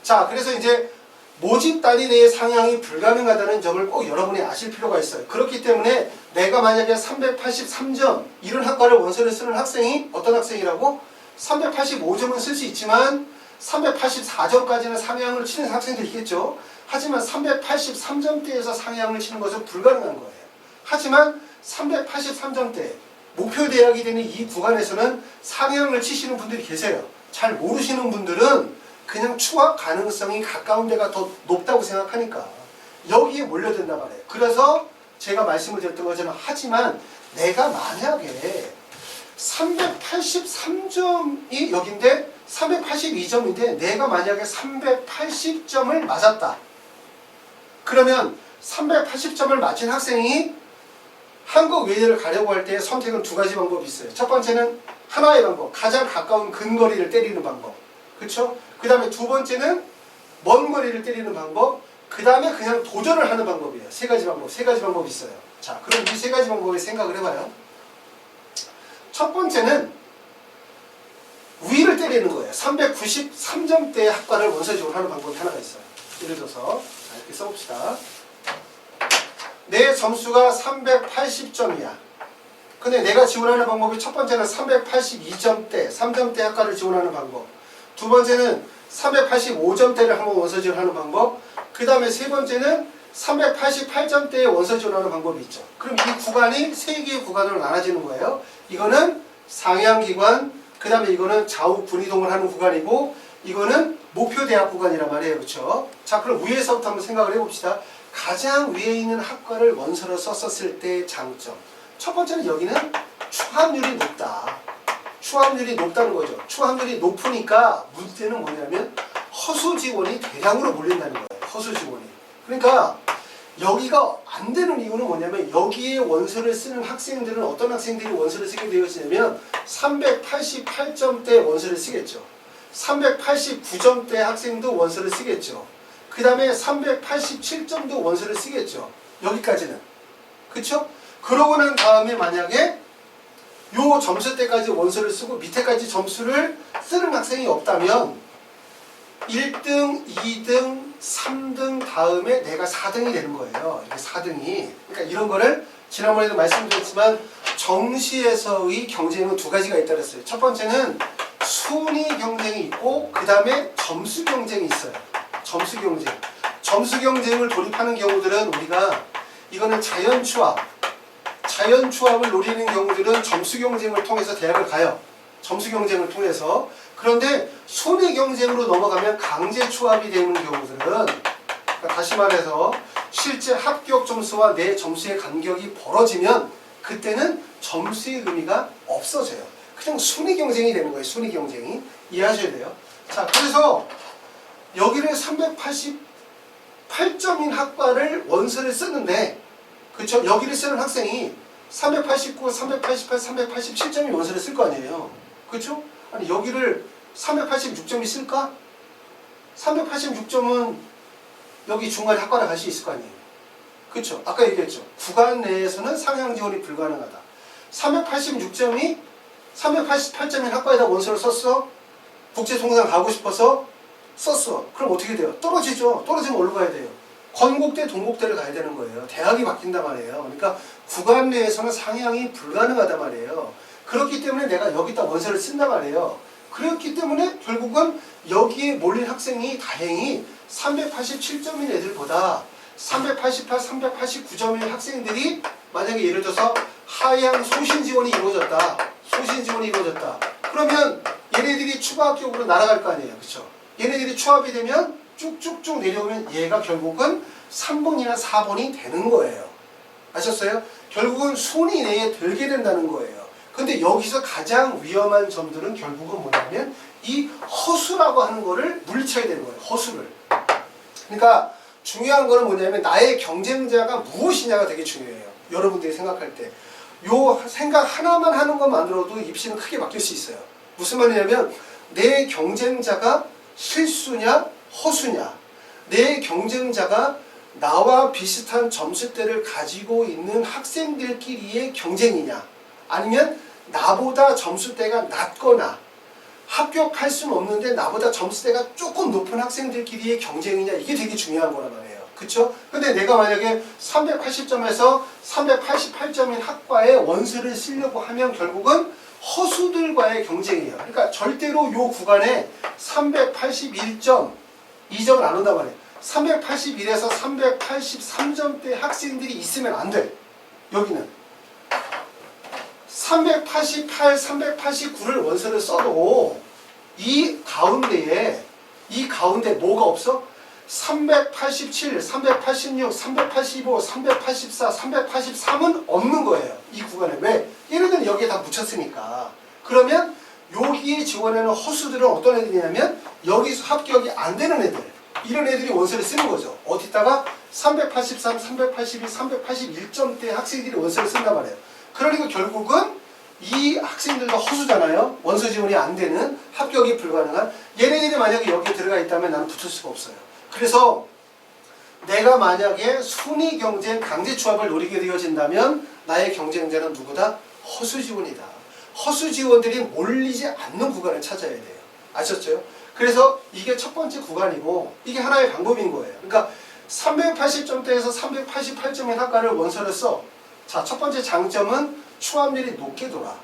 자, 그래서 이제 모집 단위 내의 상향이 불가능하다는 점을 꼭 여러분이 아실 필요가 있어요. 그렇기 때문에 내가 만약에 383점 이런 학과를 원서를 쓰는 학생이 어떤 학생이라고? 385점은 쓸 수 있지만 384점까지는 상향을 치는 학생도 있겠죠. 하지만 383점대에서 상향을 치는 것은 불가능한 거예요. 하지만 383점대 목표 대학이 되는 이 구간에서는 상향을 치시는 분들이 계세요. 잘 모르시는 분들은 그냥 추락 가능성이 가까운 데가 더 높다고 생각하니까 여기에 몰려든단 말이에요. 그래서 제가 말씀을 드렸던 것처럼 하지만 내가 만약에 383점이 여긴데 382점인데 내가 만약에 380점을 맞았다. 그러면 380점을 맞힌 학생이 한국 외대를 가려고 할 때 선택은 두 가지 방법이 있어요. 첫 번째는 하나의 방법, 가장 가까운 근거리를 때리는 방법. 그렇죠? 그 다음에 두 번째는 먼 거리를 때리는 방법, 그 다음에 그냥 도전을 하는 방법이에요. 세 가지 방법이 있어요. 자, 그럼 이 세 가지 방법에 생각을 해봐요. 첫 번째는 위를 때리는 거예요. 393점대 학과를 원서 지원하는 방법이 하나가 있어요. 예를 들어서 자, 이렇게 써봅시다. 내 점수가 380점이야. 근데 내가 지원하는 방법이 첫 번째는 382점대, 3점대 학과를 지원하는 방법. 두 번째는 385점대를 한번 원서 지원하는 방법. 그 다음에 세 번째는 388점대에 원서 지원하는 방법이 있죠. 그럼 이 구간이 세 개의 구간으로 나눠지는 거예요. 이거는 상향기관, 그 다음에 이거는 좌우 분이동을 하는 구간이고, 이거는 목표 대학 구간이란 말이에요. 그렇죠? 자, 그럼 위에서부터 한번 생각을 해봅시다. 가장 위에 있는 학과를 원서로 썼었을 때의 장점. 첫 번째는 여기는 추함률이 높다. 추함률이 높다는 거죠. 추함률이 높으니까 문제는 뭐냐면 허수 지원이 대량으로 몰린다는 거예요. 허수 지원이. 그러니까 여기가 안 되는 이유는 뭐냐면 여기에 원서를 쓰는 학생들은 어떤 학생들이 원서를 쓰게 되었냐면 388점대 원서를 쓰겠죠. 389점대 학생도 원서를 쓰겠죠. 그 다음에 387점도 원서를 쓰겠죠. 여기까지는. 그쵸? 그러고 난 다음에 만약에 요 점수대까지 원서를 쓰고 밑에까지 점수를 쓰는 학생이 없다면 1등, 2등, 3등 다음에 내가 4등이 되는 거예요. 이게 4등이. 그러니까 이런 거를 지난번에도 말씀드렸지만 정시에서의 경쟁은 두 가지가 있다 그랬어요. 첫 번째는 순위 경쟁이 있고 그 다음에 점수 경쟁이 있어요. 점수 경쟁. 점수 경쟁을 돌입하는 경우들은 우리가 이거는 자연추합을 노리는 경우들은 점수 경쟁을 통해서 대학을 가요. 점수 경쟁을 통해서. 그런데 순위 경쟁으로 넘어가면 강제 추합이 되는 경우들은 그러니까 다시 말해서 실제 합격 점수와 내 점수의 간격이 벌어지면 그때는 점수의 의미가 없어져요. 그냥 순위 경쟁이 되는 거예요. 순위 경쟁이. 이해하셔야 돼요. 자, 그래서 여기를 388점인 학과를 원서를 쓰는데 그쵸? 여기를 쓰는 학생이 389, 388, 387점이 원서를 쓸 거 아니에요. 그쵸? 아니 여기를 386점이 쓸까? 386점은 여기 중간에 학과를 갈 수 있을 거 아니에요. 그쵸? 아까 얘기했죠. 구간 내에서는 상향 지원이 불가능하다. 386점이 388점인 학과에다 원서를 썼어? 국제통상 가고 싶어서 썼어. 그럼 어떻게 돼요? 떨어지죠. 떨어지면 어디로 가야 돼요? 건국대, 동국대를 가야 되는 거예요. 대학이 바뀐단 말이에요. 그러니까 구간 내에서는 상향이 불가능하단 말이에요. 그렇기 때문에 내가 여기다 원서를 쓴단 말이에요. 그렇기 때문에 결국은 여기에 몰린 학생이 다행히 387점인 애들보다 388, 389점인 학생들이 만약에 예를 들어서 하향 소신 지원이 이루어졌다. 소신 지원이 이루어졌다. 그러면 얘네들이 추가 합격으로 날아갈 거 아니에요. 그렇죠? 얘네들이 추합이 되면 쭉쭉쭉 내려오면 얘가 결국은 3번이나 4번이 되는 거예요. 아셨어요? 결국은 순위 내에 들게 된다는 거예요. 근데 여기서 가장 위험한 점들은 결국은 뭐냐면 이 허수라고 하는 거를 물리쳐야 되는 거예요. 허수를. 그러니까 중요한 거는 뭐냐면 나의 경쟁자가 무엇이냐가 되게 중요해요. 여러분들이 생각할 때. 요 생각 하나만 하는 것만으로도 입시는 크게 바뀔 수 있어요. 무슨 말이냐면 내 경쟁자가 실수냐 허수냐, 내 경쟁자가 나와 비슷한 점수대를 가지고 있는 학생들끼리의 경쟁이냐, 아니면 나보다 점수대가 낮거나 합격할 수는 없는데 나보다 점수대가 조금 높은 학생들끼리의 경쟁이냐, 이게 되게 중요한 거란 말이에요. 그쵸? 근데 내가 만약에 380점에서 388점인 학과에 원서를 쓰려고 하면 결국은 허수들과의 경쟁이에요. 그러니까 절대로 요 구간에 381점 2점을 안 온단 말이에요. 381에서 383점대 학생들이 있으면 안 돼. 여기는 388, 389를 원서를 써도 이 가운데 뭐가 없어? 387, 386, 385, 384, 383은 없는 거예요. 이 구간에. 왜? 얘네들은 여기에 다 묻혔으니까. 그러면 여기에 지원하는 허수들은 어떤 애들이냐면 여기서 합격이 안 되는 애들. 이런 애들이 원서를 쓰는 거죠. 어디다가 383, 382, 381점대 학생들이 원서를 쓴단 말이에요. 그러니까 결국은 이 학생들도 허수잖아요. 원서 지원이 안 되는, 합격이 불가능한. 얘네들이 만약에 여기에 들어가 있다면 나는 붙을 수가 없어요. 그래서 내가 만약에 순위 경쟁 강제 추합을 노리게 되어진다면 나의 경쟁자는 누구다? 허수 지원이다. 허수 지원들이 몰리지 않는 구간을 찾아야 돼요. 아셨죠? 그래서 이게 첫 번째 구간이고 이게 하나의 방법인 거예요. 그러니까 380점대에서 388점의 학과를 원서를 써. 자, 첫 번째 장점은 추합률이 높게 돌아.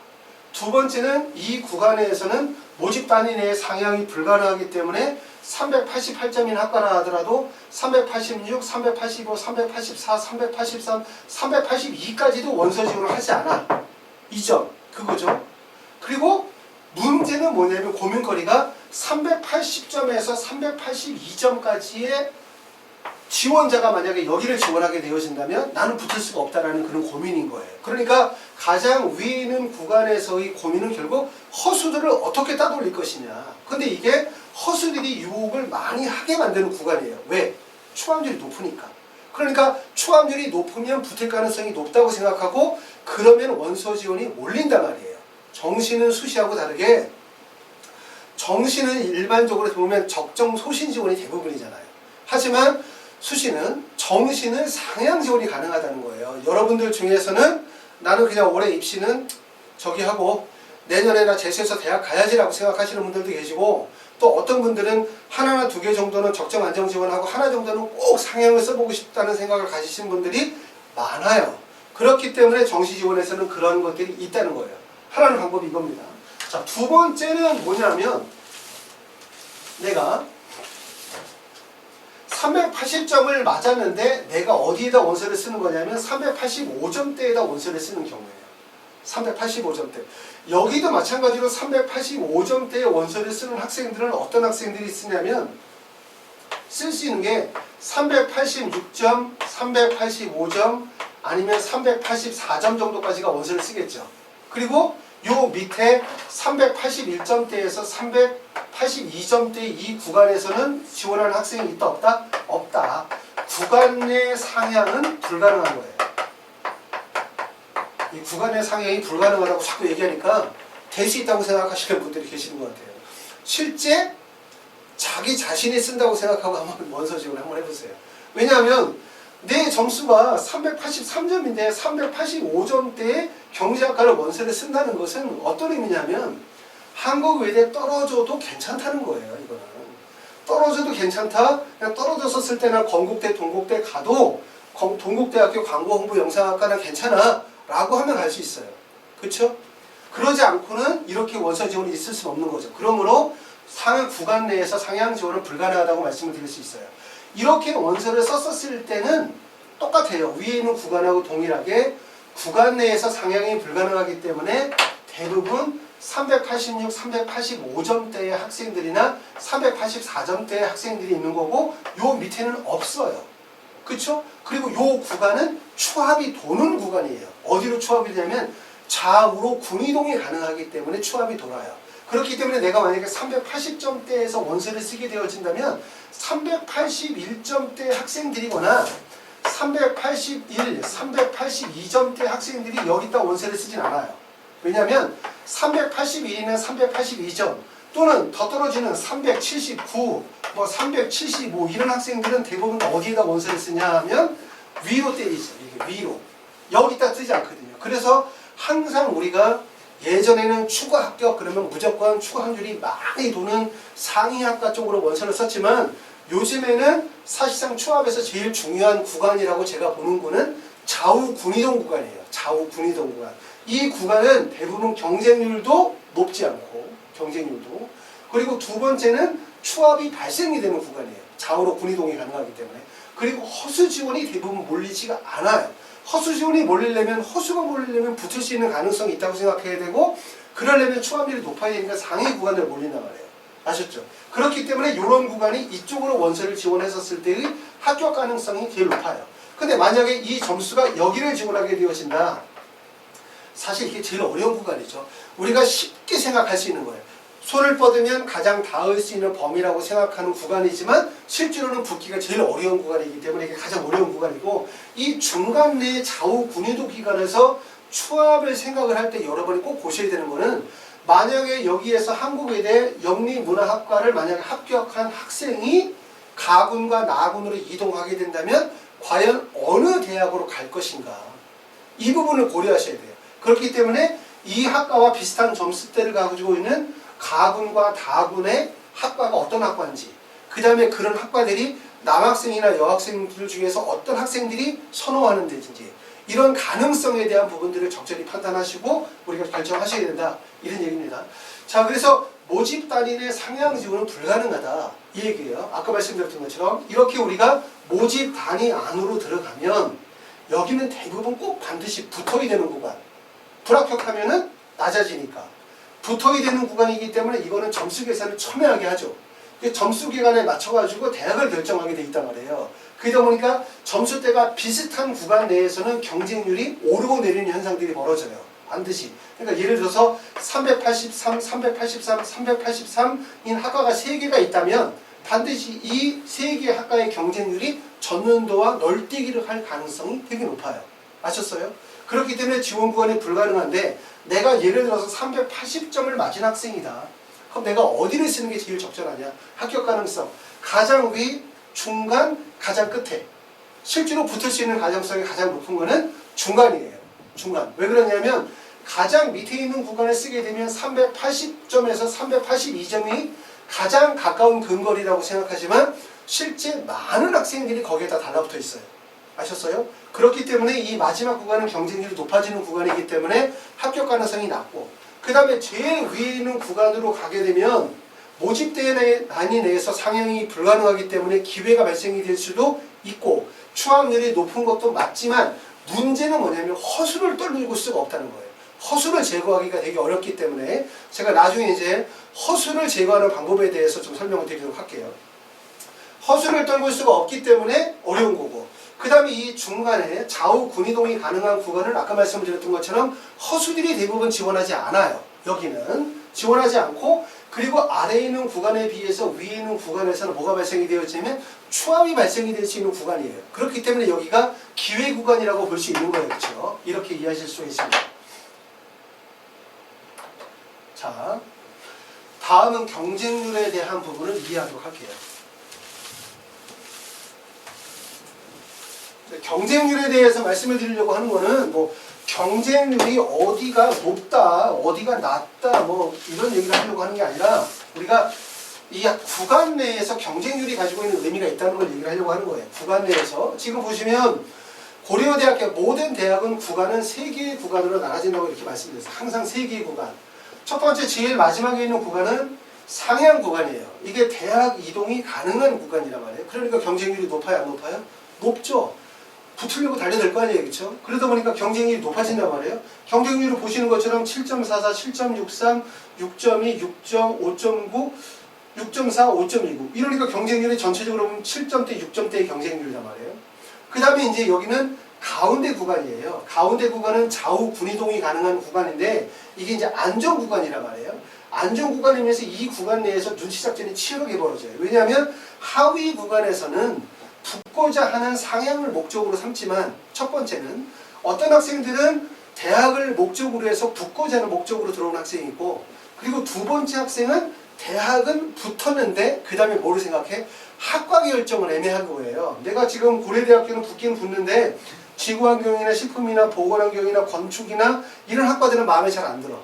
두 번째는 이 구간에서는 모집 단위 내에 상향이 불가능하기 때문에 388점인 학과라 하더라도 386, 385, 384, 383, 382까지도 원서 지원을 하지 않아. 이 점. 그거죠. 그리고 문제는 뭐냐면 고민거리가 380점에서 382점까지의 지원자가 만약에 여기를 지원하게 되어진다면 나는 붙을 수가 없다라는 그런 고민인 거예요. 그러니까 가장 위에 있는 구간에서의 고민은 결국 허수들을 어떻게 따돌릴 것이냐. 근데 이게 허수들이 유혹을 많이 하게 만드는 구간이에요. 왜? 초함률이 높으니까. 그러니까 초함률이 높으면 붙을 가능성이 높다고 생각하고 그러면 원소 지원이 몰린단 말이에요. 정시는 수시하고 다르게 정시는 일반적으로 보면 적정 소신 지원이 대부분이잖아요. 하지만 수시는 정시는 상향 지원이 가능하다는 거예요. 여러분들 중에서는 나는 그냥 올해 입시는 저기 하고 내년에 나 재수해서 대학 가야지라고 생각하시는 분들도 계시고 또 어떤 분들은 하나나 두 개 정도는 적정 안정 지원하고 하나 정도는 꼭 상향을 써보고 싶다는 생각을 가지신 분들이 많아요. 그렇기 때문에 정시 지원에서는 그런 것들이 있다는 거예요. 하나는 방법이 이겁니다. 자, 두 번째는 뭐냐면 내가 380점을 맞았는데 내가 어디에다 원서를 쓰는 거냐면 385점대에다 원서를 쓰는 경우예요. 385점대. 여기도 마찬가지로 385점대의 원서를 쓰는 학생들은 어떤 학생들이 쓰냐면 쓸 수 있는 게 386점, 385점 아니면 384점 정도까지가 원서를 쓰겠죠. 그리고 요 밑에 381점대에서 382점대 이 구간에서는 지원하는 학생이 있다 없다? 없다. 구간 내 상향은 불가능한 거예요. 이 구간 내 상향이 불가능하다고 자꾸 얘기하니까 될 수 있다고 생각하시는 분들이 계시는 것 같아요. 실제 자기 자신이 쓴다고 생각하고 한번 원서 지원을 한번 해보세요. 왜냐하면 내 점수가 383점인데 385점대의 경제학과를 원서를 쓴다는 것은 어떤 의미냐면 한국외대 떨어져도 괜찮다는 거예요. 이거는 떨어져도 괜찮다. 그냥 떨어져서 쓸 때나 건국대, 동국대 가도 동국대학교 광고홍보 영상학과는 괜찮아 라고 하면 갈 수 있어요. 그렇죠? 그러지 않고는 이렇게 원서 지원이 있을 수는 없는 거죠. 그러므로 상향 구간 내에서 상향 지원은 불가능하다고 말씀을 드릴 수 있어요. 이렇게 원서를 썼을 때는 똑같아요. 위에 있는 구간하고 동일하게 구간 내에서 상향이 불가능하기 때문에 대부분 386, 385점대의 학생들이나 384점대의 학생들이 있는 거고 요 밑에는 없어요. 그쵸? 그리고 요 구간은 추합이 도는 구간이에요. 어디로 추합이 되냐면 좌우로 군이동이 가능하기 때문에 추합이 돌아요. 그렇기 때문에 내가 만약에 380점대에서 원서를 쓰게 되어진다면 381점대 학생들이거나 381, 382점대 학생들이 여기다 원서를 쓰진 않아요. 왜냐하면 381이나 382점 또는 더 떨어지는 379, 뭐 375 이런 학생들은 대부분 어디에다 원서를 쓰냐 하면 위로 때리죠. 이게 위로. 여기다 쓰지 않거든요. 그래서 항상 우리가 예전에는 추가 합격 그러면 무조건 추가 확률이 많이 도는 상위학과 쪽으로 원서를 썼지만 요즘에는 사실상 추합에서 제일 중요한 구간이라고 제가 보는 거는 좌우 군이동 구간이에요. 좌우 군이동 구간. 이 구간은 대부분 경쟁률도 높지 않고 경쟁률도 그리고 두 번째는 추합이 발생이 되는 구간이에요. 좌우로 군이동이 가능하기 때문에 그리고 허수 지원이 대부분 몰리지가 않아요. 허수 지원이 몰리려면 허수가 몰리려면 붙을 수 있는 가능성이 있다고 생각해야 되고 그러려면 추합률이 높아야 되니까 상위 구간을 몰린단 말이에요. 아셨죠? 그렇기 때문에 이런 구간이 이쪽으로 원서를 지원했었을 때의 합격 가능성이 제일 높아요. 근데 만약에 이 점수가 여기를 지원하게 되어진다. 사실 이게 제일 어려운 구간이죠. 우리가 쉽게 생각할 수 있는 거예요. 손을 뻗으면 가장 닿을 수 있는 범위라고 생각하는 구간이지만 실제로는 붙기가 제일 어려운 구간이기 때문에 이게 가장 어려운 구간이고 이 중간 내 좌우 군위도 기간에서 추합을 생각을 할 때 여러분이 꼭 보셔야 되는 거는 만약에 여기에서 한국외대 영리문화학과를 만약에 합격한 학생이 가군과 나군으로 이동하게 된다면 과연 어느 대학으로 갈 것인가 이 부분을 고려하셔야 돼요. 그렇기 때문에 이 학과와 비슷한 점수대를 가지고 있는 가군과 다군의 학과가 어떤 학과인지 그 다음에 그런 학과들이 남학생이나 여학생들 중에서 어떤 학생들이 선호하는 데인지 이런 가능성에 대한 부분들을 적절히 판단하시고 우리가 결정하셔야 된다 이런 얘기입니다. 자, 그래서 모집 단위의 상향 지원은 불가능하다 이 얘기예요. 아까 말씀드렸던 것처럼 이렇게 우리가 모집 단위 안으로 들어가면 여기는 대부분 꼭 반드시 붙어야 되는 구간 불합격하면은 낮아지니까 붙어야 되는 구간이기 때문에 이거는 점수 계산을 첨예하게 하죠. 점수 기간에 맞춰가지고 대학을 결정하게 돼 있단 말이에요. 그러다 보니까 점수대가 비슷한 구간 내에서는 경쟁률이 오르고 내리는 현상들이 벌어져요. 반드시. 그러니까 예를 들어서 383, 383, 383인 학과가 3개가 있다면 반드시 이 3개의 학과의 경쟁률이 전년도와 널뛰기를 할 가능성이 되게 높아요. 아셨어요? 그렇기 때문에 지원 구간이 불가능한데 내가 예를 들어서 380점을 맞은 학생이다. 그럼 내가 어디를 쓰는 게 제일 적절하냐? 합격 가능성. 가장 위, 중간, 가장 끝에. 실제로 붙을 수 있는 가능성이 가장 높은 거는 중간이에요. 중간. 왜 그러냐면 가장 밑에 있는 구간을 쓰게 되면 380점에서 382점이 가장 가까운 근거리라고 생각하지만 실제 많은 학생들이 거기에다 달라붙어 있어요. 아셨어요? 그렇기 때문에 이 마지막 구간은 경쟁률이 높아지는 구간이기 때문에 합격 가능성이 낮고 그 다음에 제일 위에 있는 구간으로 가게 되면 모집대 단위 내에서 상향이 불가능하기 때문에 기회가 발생이 될 수도 있고 추학률이 높은 것도 맞지만 문제는 뭐냐면 허수를 떨굴 수가 없다는 거예요. 허수를 제거하기가 되게 어렵기 때문에 제가 나중에 이제 허수를 제거하는 방법에 대해서 좀 설명을 드리도록 할게요. 허수를 떨굴 수가 없기 때문에 어려운 거고 그 다음에 이 중간에 좌우 군이동이 가능한 구간은 아까 말씀드렸던 것처럼 허수들이 대부분 지원하지 않아요. 여기는 지원하지 않고 그리고 아래에 있는 구간에 비해서 위에 있는 구간에서는 뭐가 발생이 되었냐면 추합이 발생이 될 수 있는 구간이에요. 그렇기 때문에 여기가 기회 구간이라고 볼 수 있는 거예요. 그렇죠? 이렇게 이해하실 수가 있습니다. 자, 다음은 경쟁률에 대한 부분을 이해하도록 할게요. 경쟁률에 대해서 말씀을 드리려고 하는 거는 뭐 경쟁률이 어디가 높다, 어디가 낮다 뭐 이런 얘기를 하려고 하는 게 아니라 우리가 이 구간 내에서 경쟁률이 가지고 있는 의미가 있다는 걸 얘기를 하려고 하는 거예요. 구간 내에서 지금 보시면 고려대학교 모든 대학은 구간은 3개의 구간으로 나눠진다고 이렇게 말씀드렸어요. 항상 3개의 구간. 첫 번째 제일 마지막에 있는 구간은 상향 구간이에요. 이게 대학 이동이 가능한 구간이란 말이에요. 그러니까 경쟁률이 높아요, 안 높아요? 높죠. 붙으려고 달려들 거 아니에요. 그렇죠? 그러다 보니까 경쟁률이 높아진단 말이에요. 경쟁률을 보시는 것처럼 7.44, 7.63, 6.2, 6.5, 5.9, 6.4, 5.29 이러니까 경쟁률이 전체적으로 보면 7점대, 6점대의 경쟁률이란 말이에요. 그 다음에 이제 여기는 가운데 구간이에요. 가운데 구간은 좌우 군이동이 가능한 구간인데 이게 이제 안전 구간이란 말이에요. 안전 구간이면서 이 구간 내에서 눈치 작전이 치열하게 벌어져요. 왜냐하면 하위 구간에서는 붙고자 하는 상향을 목적으로 삼지만 첫 번째는 어떤 학생들은 대학을 목적으로 해서 붙고자 하는 목적으로 들어온 학생이 있고 그리고 두 번째 학생은 대학은 붙었는데 그 다음에 뭐를 생각해? 학과 결정을 애매한 거예요. 내가 지금 고려대학교는 붙기는 붙는데 지구환경이나 식품이나 보건환경이나 건축이나 이런 학과들은 마음에 잘 안 들어.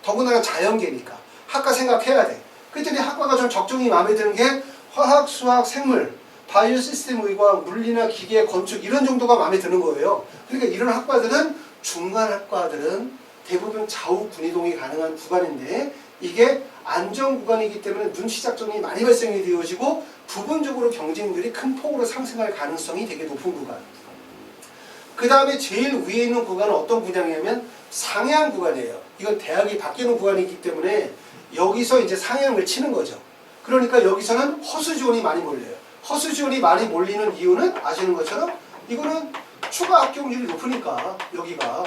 더군다나 자연계니까 학과 생각해야 돼. 그랬더니 학과가 좀 적정히 마음에 드는 게 화학, 수학, 생물 바이오 시스템 의과학, 물리나 기계, 건축 이런 정도가 마음에 드는 거예요. 그러니까 이런 학과들은 중간 학과들은 대부분 좌우 군이동이 가능한 구간인데 이게 안전 구간이기 때문에 눈치 작전이 많이 발생이 되어지고 부분적으로 경쟁률이 큰 폭으로 상승할 가능성이 되게 높은 구간. 그 다음에 제일 위에 있는 구간은 어떤 분야냐면 상향 구간이에요. 이건 대학이 바뀌는 구간이기 때문에 여기서 이제 상향을 치는 거죠. 그러니까 여기서는 허수 지원이 많이 몰려요. 허수 지원이 많이 몰리는 이유는 아시는 것처럼 이거는 추가 합격률이 높으니까 여기가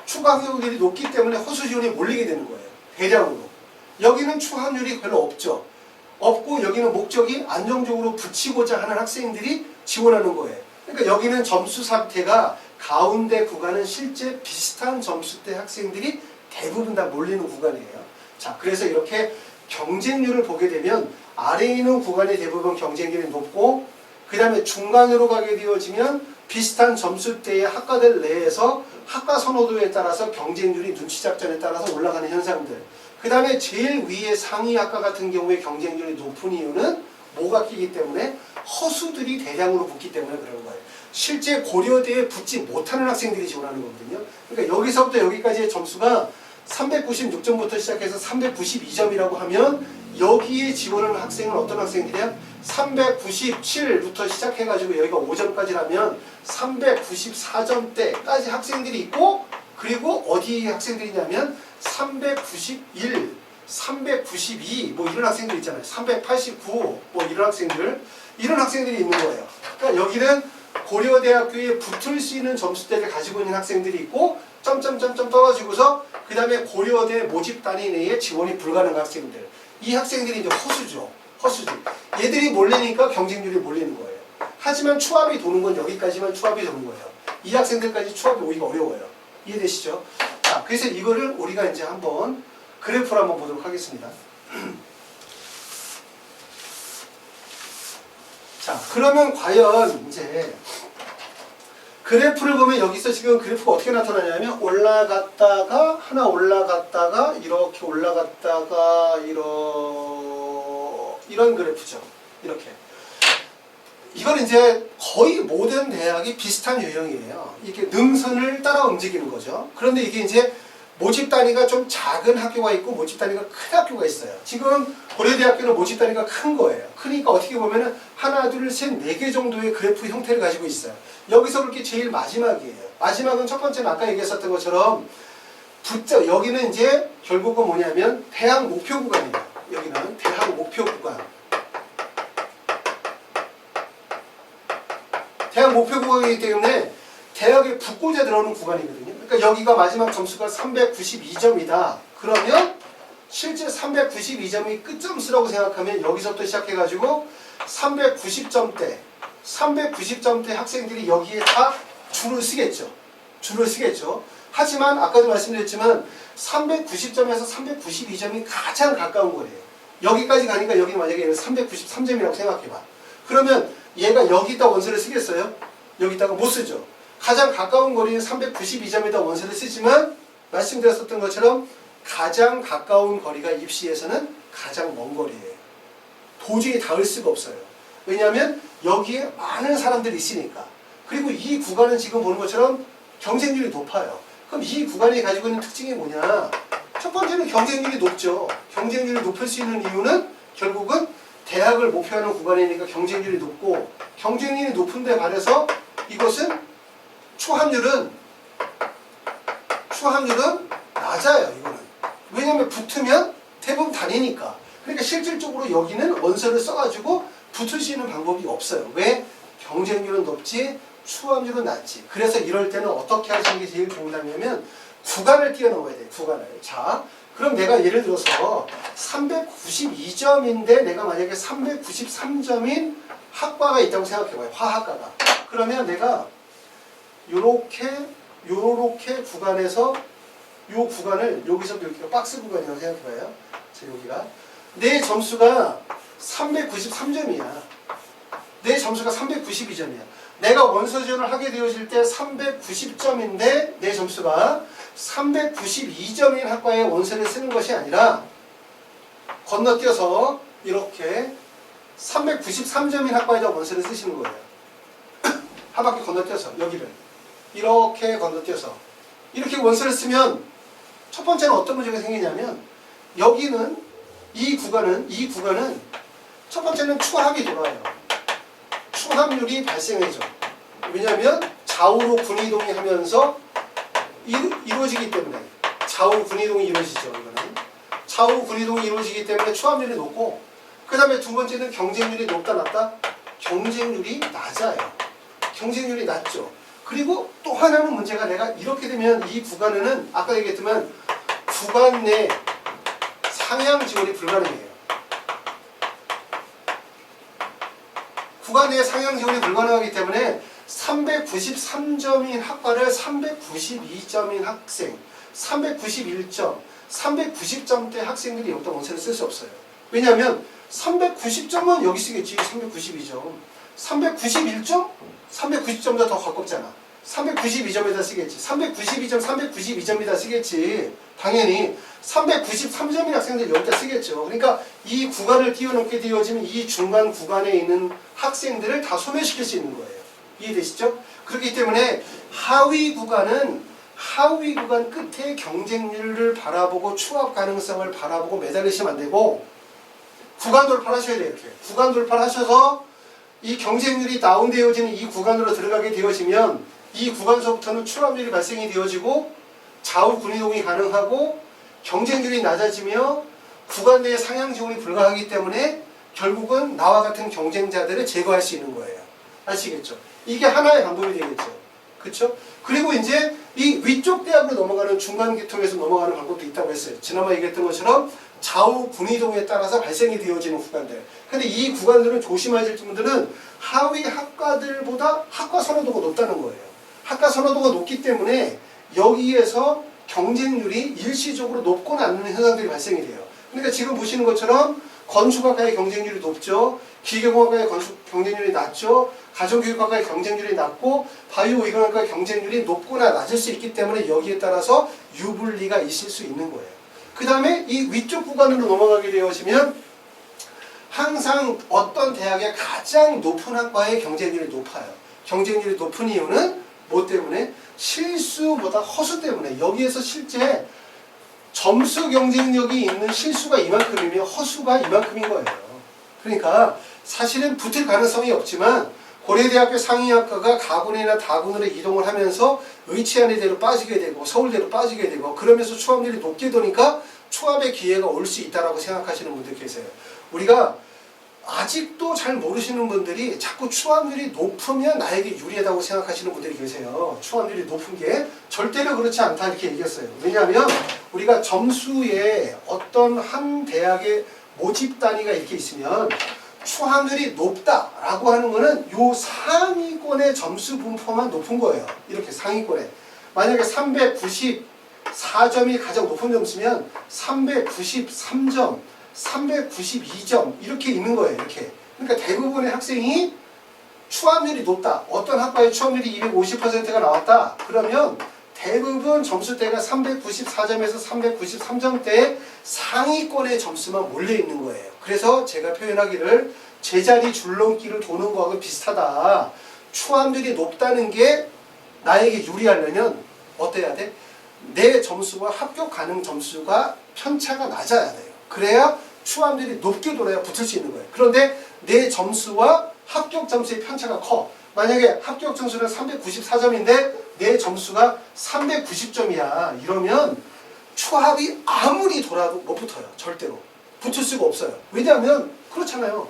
추가 합격률이 높기 때문에 허수 지원이 몰리게 되는 거예요. 대량으로. 여기는 추합률이 별로 없죠. 없고 여기는 목적이 안정적으로 붙이고자 하는 학생들이 지원하는 거예요. 그러니까 여기는 점수 상태가 가운데 구간은 실제 비슷한 점수대 학생들이 대부분 다 몰리는 구간이에요. 자, 그래서 이렇게 경쟁률을 보게 되면 아래에 있는 구간이 대부분 경쟁률이 높고 그 다음에 중간으로 가게 되어지면 비슷한 점수대의 학과들 내에서 학과 선호도에 따라서 경쟁률이 눈치작전에 따라서 올라가는 현상들. 그 다음에 제일 위에 상위 학과 같은 경우에 경쟁률이 높은 이유는 뭐가 끼기 때문에 허수들이 대량으로 붙기 때문에 그런 거예요. 실제 고려대에 붙지 못하는 학생들이 지원하는 거거든요. 그러니까 여기서부터 여기까지의 점수가 396점부터 시작해서 392점이라고 하면 여기에 지원하는 학생은 어떤 학생들이야? 397부터 시작해가지고 여기가 5점까지라면 394점대까지 학생들이 있고 그리고 어디 학생들이냐면 391, 392 뭐 이런 학생들 있잖아요. 389 뭐 이런 학생들이 있는 거예요. 그러니까 여기는 고려대학교에 붙을 수 있는 점수대를 가지고 있는 학생들이 있고 점점점점 떨어지고서 그 다음에 고려대 모집단위 내에 지원이 불가능한 학생들. 이 학생들이 이제 허수죠. 허수지. 얘들이 몰리니까 경쟁률이 몰리는 거예요. 하지만 추합이 도는 건 여기까지만 추합이 도는 거예요. 이 학생들까지 추합이 오기가 어려워요. 이해되시죠? 자, 그래서 이거를 우리가 이제 한번 그래프로 한번 보도록 하겠습니다. 자, 그러면 과연 이제 그래프를 보면 여기서 지금 그래프가 어떻게 나타나냐면 올라갔다가 하나 올라갔다가 이렇게 올라갔다가 이런 그래프죠. 이렇게. 이건 이제 거의 모든 대학이 비슷한 유형이에요. 이렇게 능선을 따라 움직이는 거죠. 그런데 이게 이제 모집 단위가 좀 작은 학교가 있고 모집 단위가 큰 학교가 있어요. 지금 고려대학교는 모집 단위가 큰 거예요. 그러니까 어떻게 보면은 하나, 둘, 셋, 네 개 정도의 그래프 형태를 가지고 있어요. 여기서 그렇게 제일 마지막이에요. 마지막은 첫 번째는 아까 얘기했었던 것처럼 여기는 이제 결국은 뭐냐면 대학 목표 구간이에요. 여기는 대학 목표 구간. 대학 목표 구간이기 때문에 대학에 붙고자 들어오는 구간이거든요. 그러니까 여기가 마지막 점수가 392점이다. 그러면 실제 392점이 끝점수라고 생각하면 여기서부터 시작해가지고 390점대 학생들이 여기에 다 줄을 쓰겠죠. 줄을 쓰겠죠. 하지만 아까도 말씀드렸지만 390점에서 392점이 가장 가까운 거예요. 여기까지 가니까 여기 만약에 393점이라고 생각해봐. 그러면 얘가 여기다 원서를 쓰겠어요? 여기다가 못 쓰죠. 가장 가까운 거리는 392점에다 원서를 쓰지만 말씀드렸었던 것처럼 가장 가까운 거리가 입시에서는 가장 먼 거리예요. 도저히 닿을 수가 없어요. 왜냐하면 여기에 많은 사람들이 있으니까. 그리고 이 구간은 지금 보는 것처럼 경쟁률이 높아요. 그럼 이 구간이 가지고 있는 특징이 뭐냐? 첫 번째는 경쟁률이 높죠. 경쟁률이 높을 수 있는 이유는 결국은 대학을 목표하는 구간이니까 경쟁률이 높고, 경쟁률이 높은데 반해서 이것은 추합률은 낮아요. 이거는. 왜냐하면 붙으면 대부분 다니니까. 그러니까 실질적으로 여기는 원서를 써가지고 붙을 수 있는 방법이 없어요. 왜? 경쟁률은 높지 추합률은 낮지. 그래서 이럴 때는 어떻게 하시는 게 제일 좋다냐면 구간을 뛰어넘어야 돼요. 구간을. 자, 그럼 내가 예를 들어서 392점인데 내가 만약에 393점인 학과가 있다고 생각해봐요. 화학과가. 그러면 내가 요렇게 구간에서 요 구간을 여기서 이렇게 박스 구간이라고 생각해봐요. 자, 여기가 내 점수가 393점이야. 내 점수가 392점이야. 내가 원서 지원을 하게 되어질 때 390점인데 내 점수가 392점인 학과에 원서를 쓰는 것이 아니라 건너뛰어서 이렇게 393점인 학과에다 원서를 쓰시는 거예요. 한 바퀴 건너뛰어서 여기를 이렇게 건너뛰어서 이렇게 원서를 쓰면 첫 번째는 어떤 문제가 생기냐면 여기는 이 구간은 첫 번째는 추합이 돌아요. 추합률이 발생해죠. 왜냐하면 좌우로 군이동이 하면서 이루어지기 때문에 좌우 군이동이 이루어지죠. 이거는 좌우 군이동이 이루어지기 때문에 추합률이 높고, 그 다음에 두 번째는 경쟁률이 높다 낮다? 경쟁률이 낮아요. 경쟁률이 낮죠. 그리고 또 하나는 문제가 내가 이렇게 되면 이 구간에는 아까 얘기했지만 구간 내 상향 지원이 불가능해요. 구간 내 상향 지원이 불가능하기 때문에 393점인 학과를 392점인 학생, 391점, 390점대 학생들이 여기다 원서를 쓸 수 없어요. 왜냐하면 390점은 여기 쓰겠지. 392점. 391점? 390점보다 더 가깝잖아. 392점에다 쓰겠지. 392점, 392점에다 쓰겠지. 당연히 393점인 학생들 여기다 쓰겠죠. 그러니까 이 구간을 뛰어넘게 되어지면 이 중간 구간에 있는 학생들을 다 소멸시킬 수 있는 거예요. 이해되시죠? 그렇기 때문에 하위 구간 끝에 경쟁률을 바라보고 추합 가능성을 바라보고 매달리시면 안 되고 구간 돌파를 하셔야 돼요. 이렇게 구간 돌파를 하셔서 이 경쟁률이 다운되어지는 이 구간으로 들어가게 되어지면 이 구간서부터는 추합률이 발생이 되어지고 좌우 군이동이 가능하고 경쟁률이 낮아지며 구간 내의 상향 지원이 불가하기 때문에 결국은 나와 같은 경쟁자들을 제거할 수 있는 거예요. 아시겠죠? 이게 하나의 방법이 되겠죠. 그쵸? 그리고 이제 이 위쪽 대학으로 넘어가는 중간 계통에서 넘어가는 방법도 있다고 했어요. 지난번에 얘기했던 것처럼 좌우 분이동에 따라서 발생이 되어지는 구간들. 근데 이 구간들은 조심하실 분들은 하위 학과들보다 학과 선호도가 높다는 거예요. 학과 선호도가 높기 때문에 여기에서 경쟁률이 일시적으로 높거나 않는 현상들이 발생이 돼요. 그러니까 지금 보시는 것처럼 건축학과의 경쟁률이 높죠. 기계공학과의 경쟁률이 낮죠. 가정교육학과의 경쟁률이 낮고 바이오의학과의 경쟁률이 높거나 낮을 수 있기 때문에 여기에 따라서 유불리가 있을 수 있는 거예요. 그 다음에 이 위쪽 구간으로 넘어가게 되어지면 항상 어떤 대학의 가장 높은 학과의 경쟁률이 높아요. 경쟁률이 높은 이유는 뭐 때문에? 실수보다 허수 때문에. 여기에서 실제 점수 경쟁력이 있는 실수가 이만큼이면 허수가 이만큼인 거예요. 그러니까 사실은 붙을 가능성이 없지만 고려대학교 상위학과가 가군이나 다군으로 이동을 하면서 의치안의 대로 빠지게 되고 서울대로 빠지게 되고 그러면서 추합률이 높게 되니까 추합의 기회가 올 수 있다고 생각하시는 분들 계세요. 우리가 아직도 잘 모르시는 분들이 자꾸 추합률이 높으면 나에게 유리하다고 생각하시는 분들이 계세요. 추합률이 높은 게 절대로 그렇지 않다 이렇게 얘기했어요. 왜냐하면 우리가 점수에 어떤 한 대학의 모집 단위가 이렇게 있으면 추합률이 높다라고 하는 거는 요 상위권의 점수 분포만 높은 거예요. 이렇게 상위권에. 만약에 394점이 가장 높은 점수면 393점, 392점 이렇게 있는 거예요. 이렇게. 그러니까 대부분의 학생이 추합률이 높다. 어떤 학과의 추합률이 250%가 나왔다. 그러면 대부분 점수대가 394점에서 393점대의 상위권의 점수만 몰려있는 거예요. 그래서 제가 표현하기를 제자리 줄넘기를 도는 거하고 비슷하다. 추합률이 높다는 게 나에게 유리하려면 어때야 돼? 내 점수와 합격 가능 점수가 편차가 낮아야 돼요. 그래야 추합률이 높게 돌아야 붙을 수 있는 거예요. 그런데 내 점수와 합격 점수의 편차가 커. 만약에 합격 점수는 394점인데 내 점수가 390점이야. 이러면 추합이 아무리 돌아도 못 붙어요. 절대로. 붙을 수가 없어요. 왜냐하면 그렇잖아요.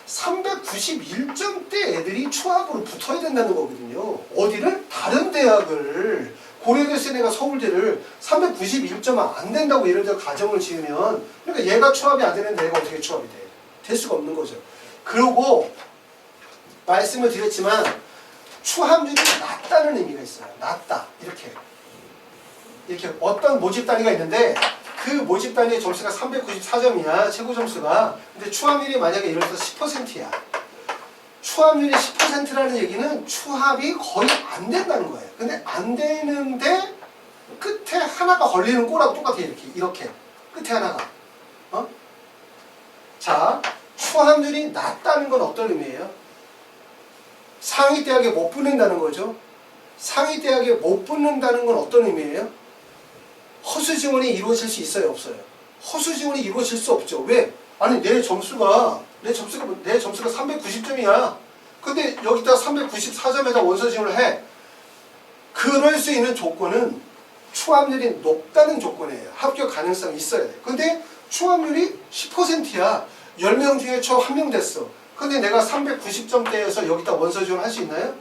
391점대 애들이 추합으로 붙어야 된다는 거거든요. 어디를? 다른 대학을. 고려대에서 내가 서울대를 391점 안 된다고 예를 들어 가정을 지으면 그러니까 얘가 추합이 안 되는데 얘가 어떻게 추합이 돼? 될 수가 없는 거죠. 그리고 말씀을 드렸지만 추합률이 낮다는 의미가 있어요. 낮다. 이렇게 어떤 모집 단위가 있는데 그 모집 단위의 점수가 394점이야. 최고 점수가. 근데 추합률이 만약에 예를 들어서 10%야. 추합률이 10%라는 얘기는 추합이 거의 안 된다는 거예요. 근데 안 되는데 끝에 하나가 걸리는 꼴하고 똑같아. 이렇게 끝에 하나가. 자, 추합률이 낮다는 건 어떤 의미예요? 상위 대학에 못 붙는다는 거죠. 상위 대학에 못 붙는다는 건 어떤 의미예요? 허수 지원이 이루어질 수 있어요, 없어요? 허수 지원이 이루어질 수 없죠. 왜? 아니 내 점수가 390점이야. 근데 여기다 394점에다 원서 지원을 해. 그럴 수 있는 조건은 추합률이 높다는 조건이에요. 합격 가능성이 있어야 돼. 근데 추합률이 10%야. 10명 중에 저 1명 됐어. 근데 내가 390점대에서 여기다 원서 지원할 수 있나요?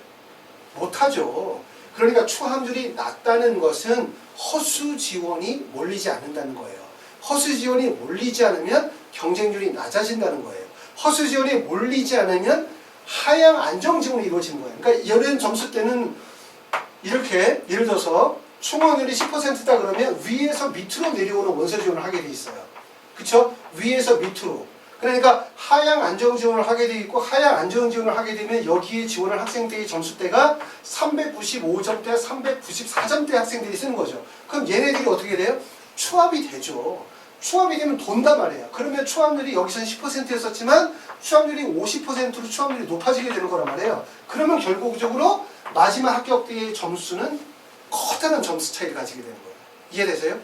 못하죠. 그러니까 추합률이 낮다는 것은 허수 지원이 몰리지 않는다는 거예요. 허수 지원이 몰리지 않으면 경쟁률이 낮아진다는 거예요. 허수 지원이 몰리지 않으면 하향 안정 지원이 이루어지는 거예요. 그러니까 이런 점수 때는 이렇게 예를 들어서 충원율이 10%다 그러면 위에서 밑으로 내려오는 원서 지원을 하게 돼 있어요. 그쵸? 위에서 밑으로. 그러니까 하향 안정 지원을 하게 돼 있고 하향 안정 지원을 하게 되면 여기에 지원할 학생들의 점수대가 395점대, 394점대 학생들이 쓰는 거죠. 그럼 얘네들이 어떻게 돼요? 추합이 되죠. 추합이 되면 돈단 말이에요. 그러면 추합률이 여기서는 10%였었지만 추합률이 50%로 추합률이 높아지게 되는 거란 말이에요. 그러면 결국적으로 마지막 합격대의 점수는 커다란 점수 차이를 가지게 되는 거예요. 이해되세요?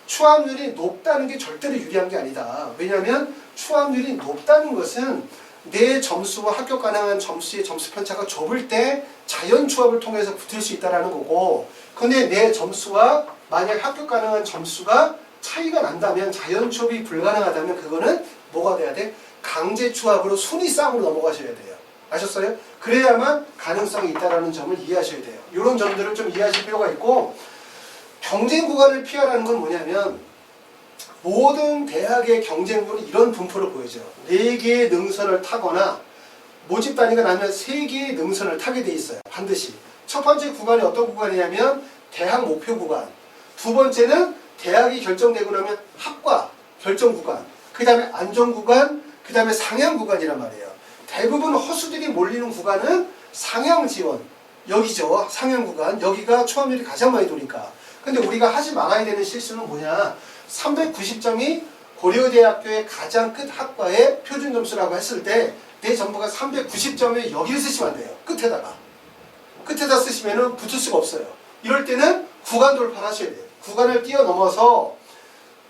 추합률이 높다는 게 절대로 유리한 게 아니다. 왜냐하면 추합률이 높다는 것은 내 점수와 합격 가능한 점수의 점수 편차가 좁을 때 자연 추합을 통해서 붙을 수 있다는 거고, 근데 내 점수와 만약 합격 가능한 점수가 차이가 난다면, 자연 추합이 불가능하다면 그거는 뭐가 돼야 돼? 강제 추합으로 순위 싸움으로 넘어가셔야 돼요. 아셨어요? 그래야만 가능성이 있다는 점을 이해하셔야 돼요. 이런 점들을 좀 이해하실 필요가 있고, 경쟁 구간을 피하라는 건 뭐냐면 모든 대학의 경쟁구는 이런 분포를 보여줘요. 4개의 능선을 타거나 모집 단위가 나면 3개의 능선을 타게 돼 있어요. 반드시. 첫 번째 구간이 어떤 구간이냐면 대학 목표 구간. 두 번째는 대학이 결정되고 나면 학과 결정 구간. 그 다음에 안전 구간, 그 다음에 상향 구간이란 말이에요. 대부분 허수들이 몰리는 구간은 상향 지원. 여기죠. 상향 구간. 여기가 초합률이 가장 많이 도니까. 근데 우리가 하지 말아야 되는 실수는 뭐냐. 390점이 고려대학교의 가장 끝 학과의 표준 점수라고 했을 때 내 전부가 390점에 여기를 쓰시면 안 돼요. 끝에다 쓰시면 붙을 수가 없어요. 이럴 때는 구간 돌파를 하셔야 돼요. 구간을 뛰어넘어서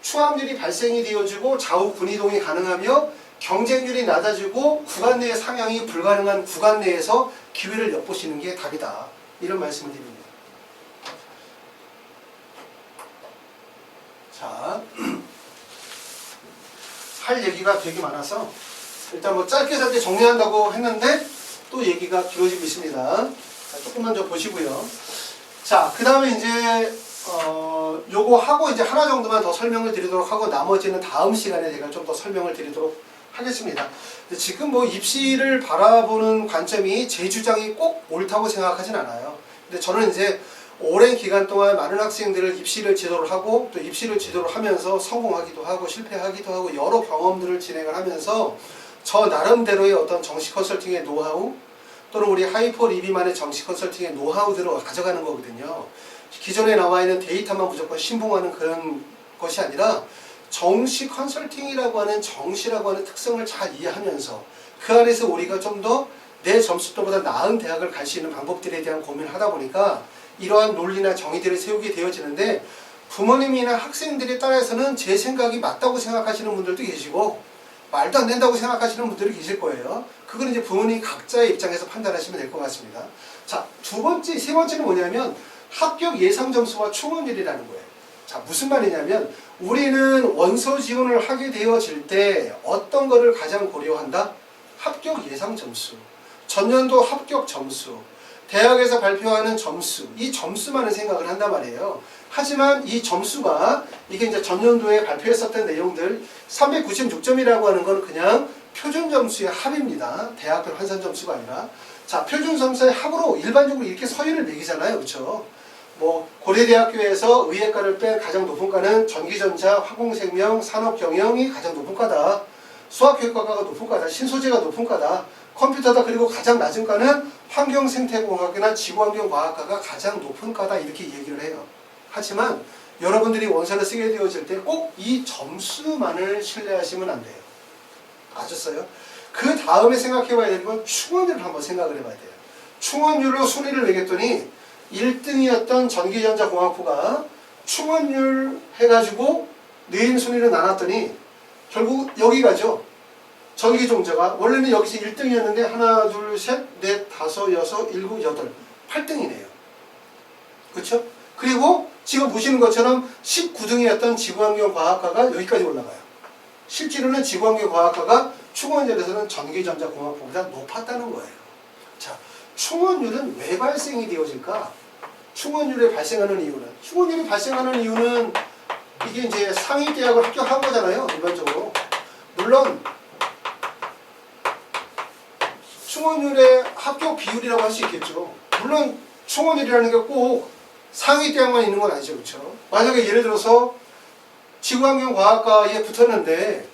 추합률이 발생이 되어지고 좌우 군이동이 가능하며 경쟁률이 낮아지고 구간 내의 상향이 불가능한 구간 내에서 기회를 엿보시는 게 답이다. 이런 말씀을 드립니다. 자, 할 얘기가 되게 많아서 일단 뭐 짧게 정리한다고 했는데 또 얘기가 길어지고 있습니다. 자, 조금만 좀 보시고요. 자, 그 다음에 이제 요거 하고 이제 하나 정도만 더 설명을 드리도록 하고 나머지는 다음 시간에 제가 좀 더 설명을 드리도록 하겠습니다. 근데 지금 뭐 입시를 바라보는 관점이 제 주장이 꼭 옳다고 생각하진 않아요. 근데 저는 이제 오랜 기간 동안 많은 학생들을 입시를 지도를 하고 또 입시를 지도를 하면서 성공하기도 하고 실패하기도 하고 여러 경험들을 진행을 하면서 저 나름대로의 어떤 정시 컨설팅의 노하우 또는 우리 하이퍼 리비만의 정시 컨설팅의 노하우들을 가져가는 거거든요. 기존에 나와 있는 데이터만 무조건 신봉하는 그런 것이 아니라 정시 컨설팅이라고 하는 정시라고 하는 특성을 잘 이해하면서 그 안에서 우리가 좀 더 내 점수도보다 나은 대학을 갈 수 있는 방법들에 대한 고민을 하다 보니까 이러한 논리나 정의들을 세우게 되어지는데 부모님이나 학생들에 따라서는 제 생각이 맞다고 생각하시는 분들도 계시고 말도 안 된다고 생각하시는 분들이 계실 거예요. 그건 이제 부모님 각자의 입장에서 판단하시면 될 것 같습니다. 자, 세 번째는 뭐냐면 합격 예상 점수와 충원율이라는 거예요. 자, 무슨 말이냐면 우리는 원서 지원을 하게 되어질 때 어떤 거를 가장 고려한다? 합격 예상 점수, 전년도 합격 점수, 대학에서 발표하는 점수, 이 점수만을 생각을 한단 말이에요. 하지만 이 점수가 이게 이제 전년도에 발표했었던 내용들 396점이라고 하는 건 그냥 표준 점수의 합입니다. 대학별 환산 점수가 아니라. 자, 표준 점수의 합으로 일반적으로 이렇게 서열을 매기잖아요. 그렇죠? 뭐 고려대학교에서 의예과를 뺀 가장 높은 과는 전기전자, 화공생명, 산업경영이 가장 높은 과다. 수학교육과가 높은 과다. 신소재가 높은 과다. 컴퓨터다. 그리고 가장 낮은 과는 환경생태공학이나 지구환경과학과가 가장 높은 과다. 이렇게 얘기를 해요. 하지만 여러분들이 원서를 쓰게 되어질 때 꼭 이 점수만을 신뢰하시면 안 돼요. 아셨어요? 그 다음에 생각해 봐야 되는 건 충원율을 한번 생각을 해봐야 돼요. 충원율로 순위를 매겼더니 1등이었던 전기전자공학부가 충원율 해가지고 내인 순위를 나눴더니 결국 여기 가죠. 전기종자가 원래는 여기서 1등이었는데 하나, 둘, 셋, 넷, 다섯, 여섯, 일곱, 여덟, 8등이네요. 그렇죠? 그리고 지금 보시는 것처럼 19등이었던 지구환경과학과가 여기까지 올라가요. 실제로는 지구환경과학과가 충원율에서는 전기전자공학부보다 높았다는 거예요. 자, 충원율은 왜 발생이 되어질까? 충원율이 발생하는 이유는 이게 이제 상위 대학을 합격한 거잖아요. 일반적으로. 물론 충원율의 합격 비율이라고 할 수 있겠죠. 물론 충원율이라는 게 꼭 상위 대학만 있는 건 아니죠. 그렇죠? 만약에 예를 들어서 지구환경과학과에 붙었는데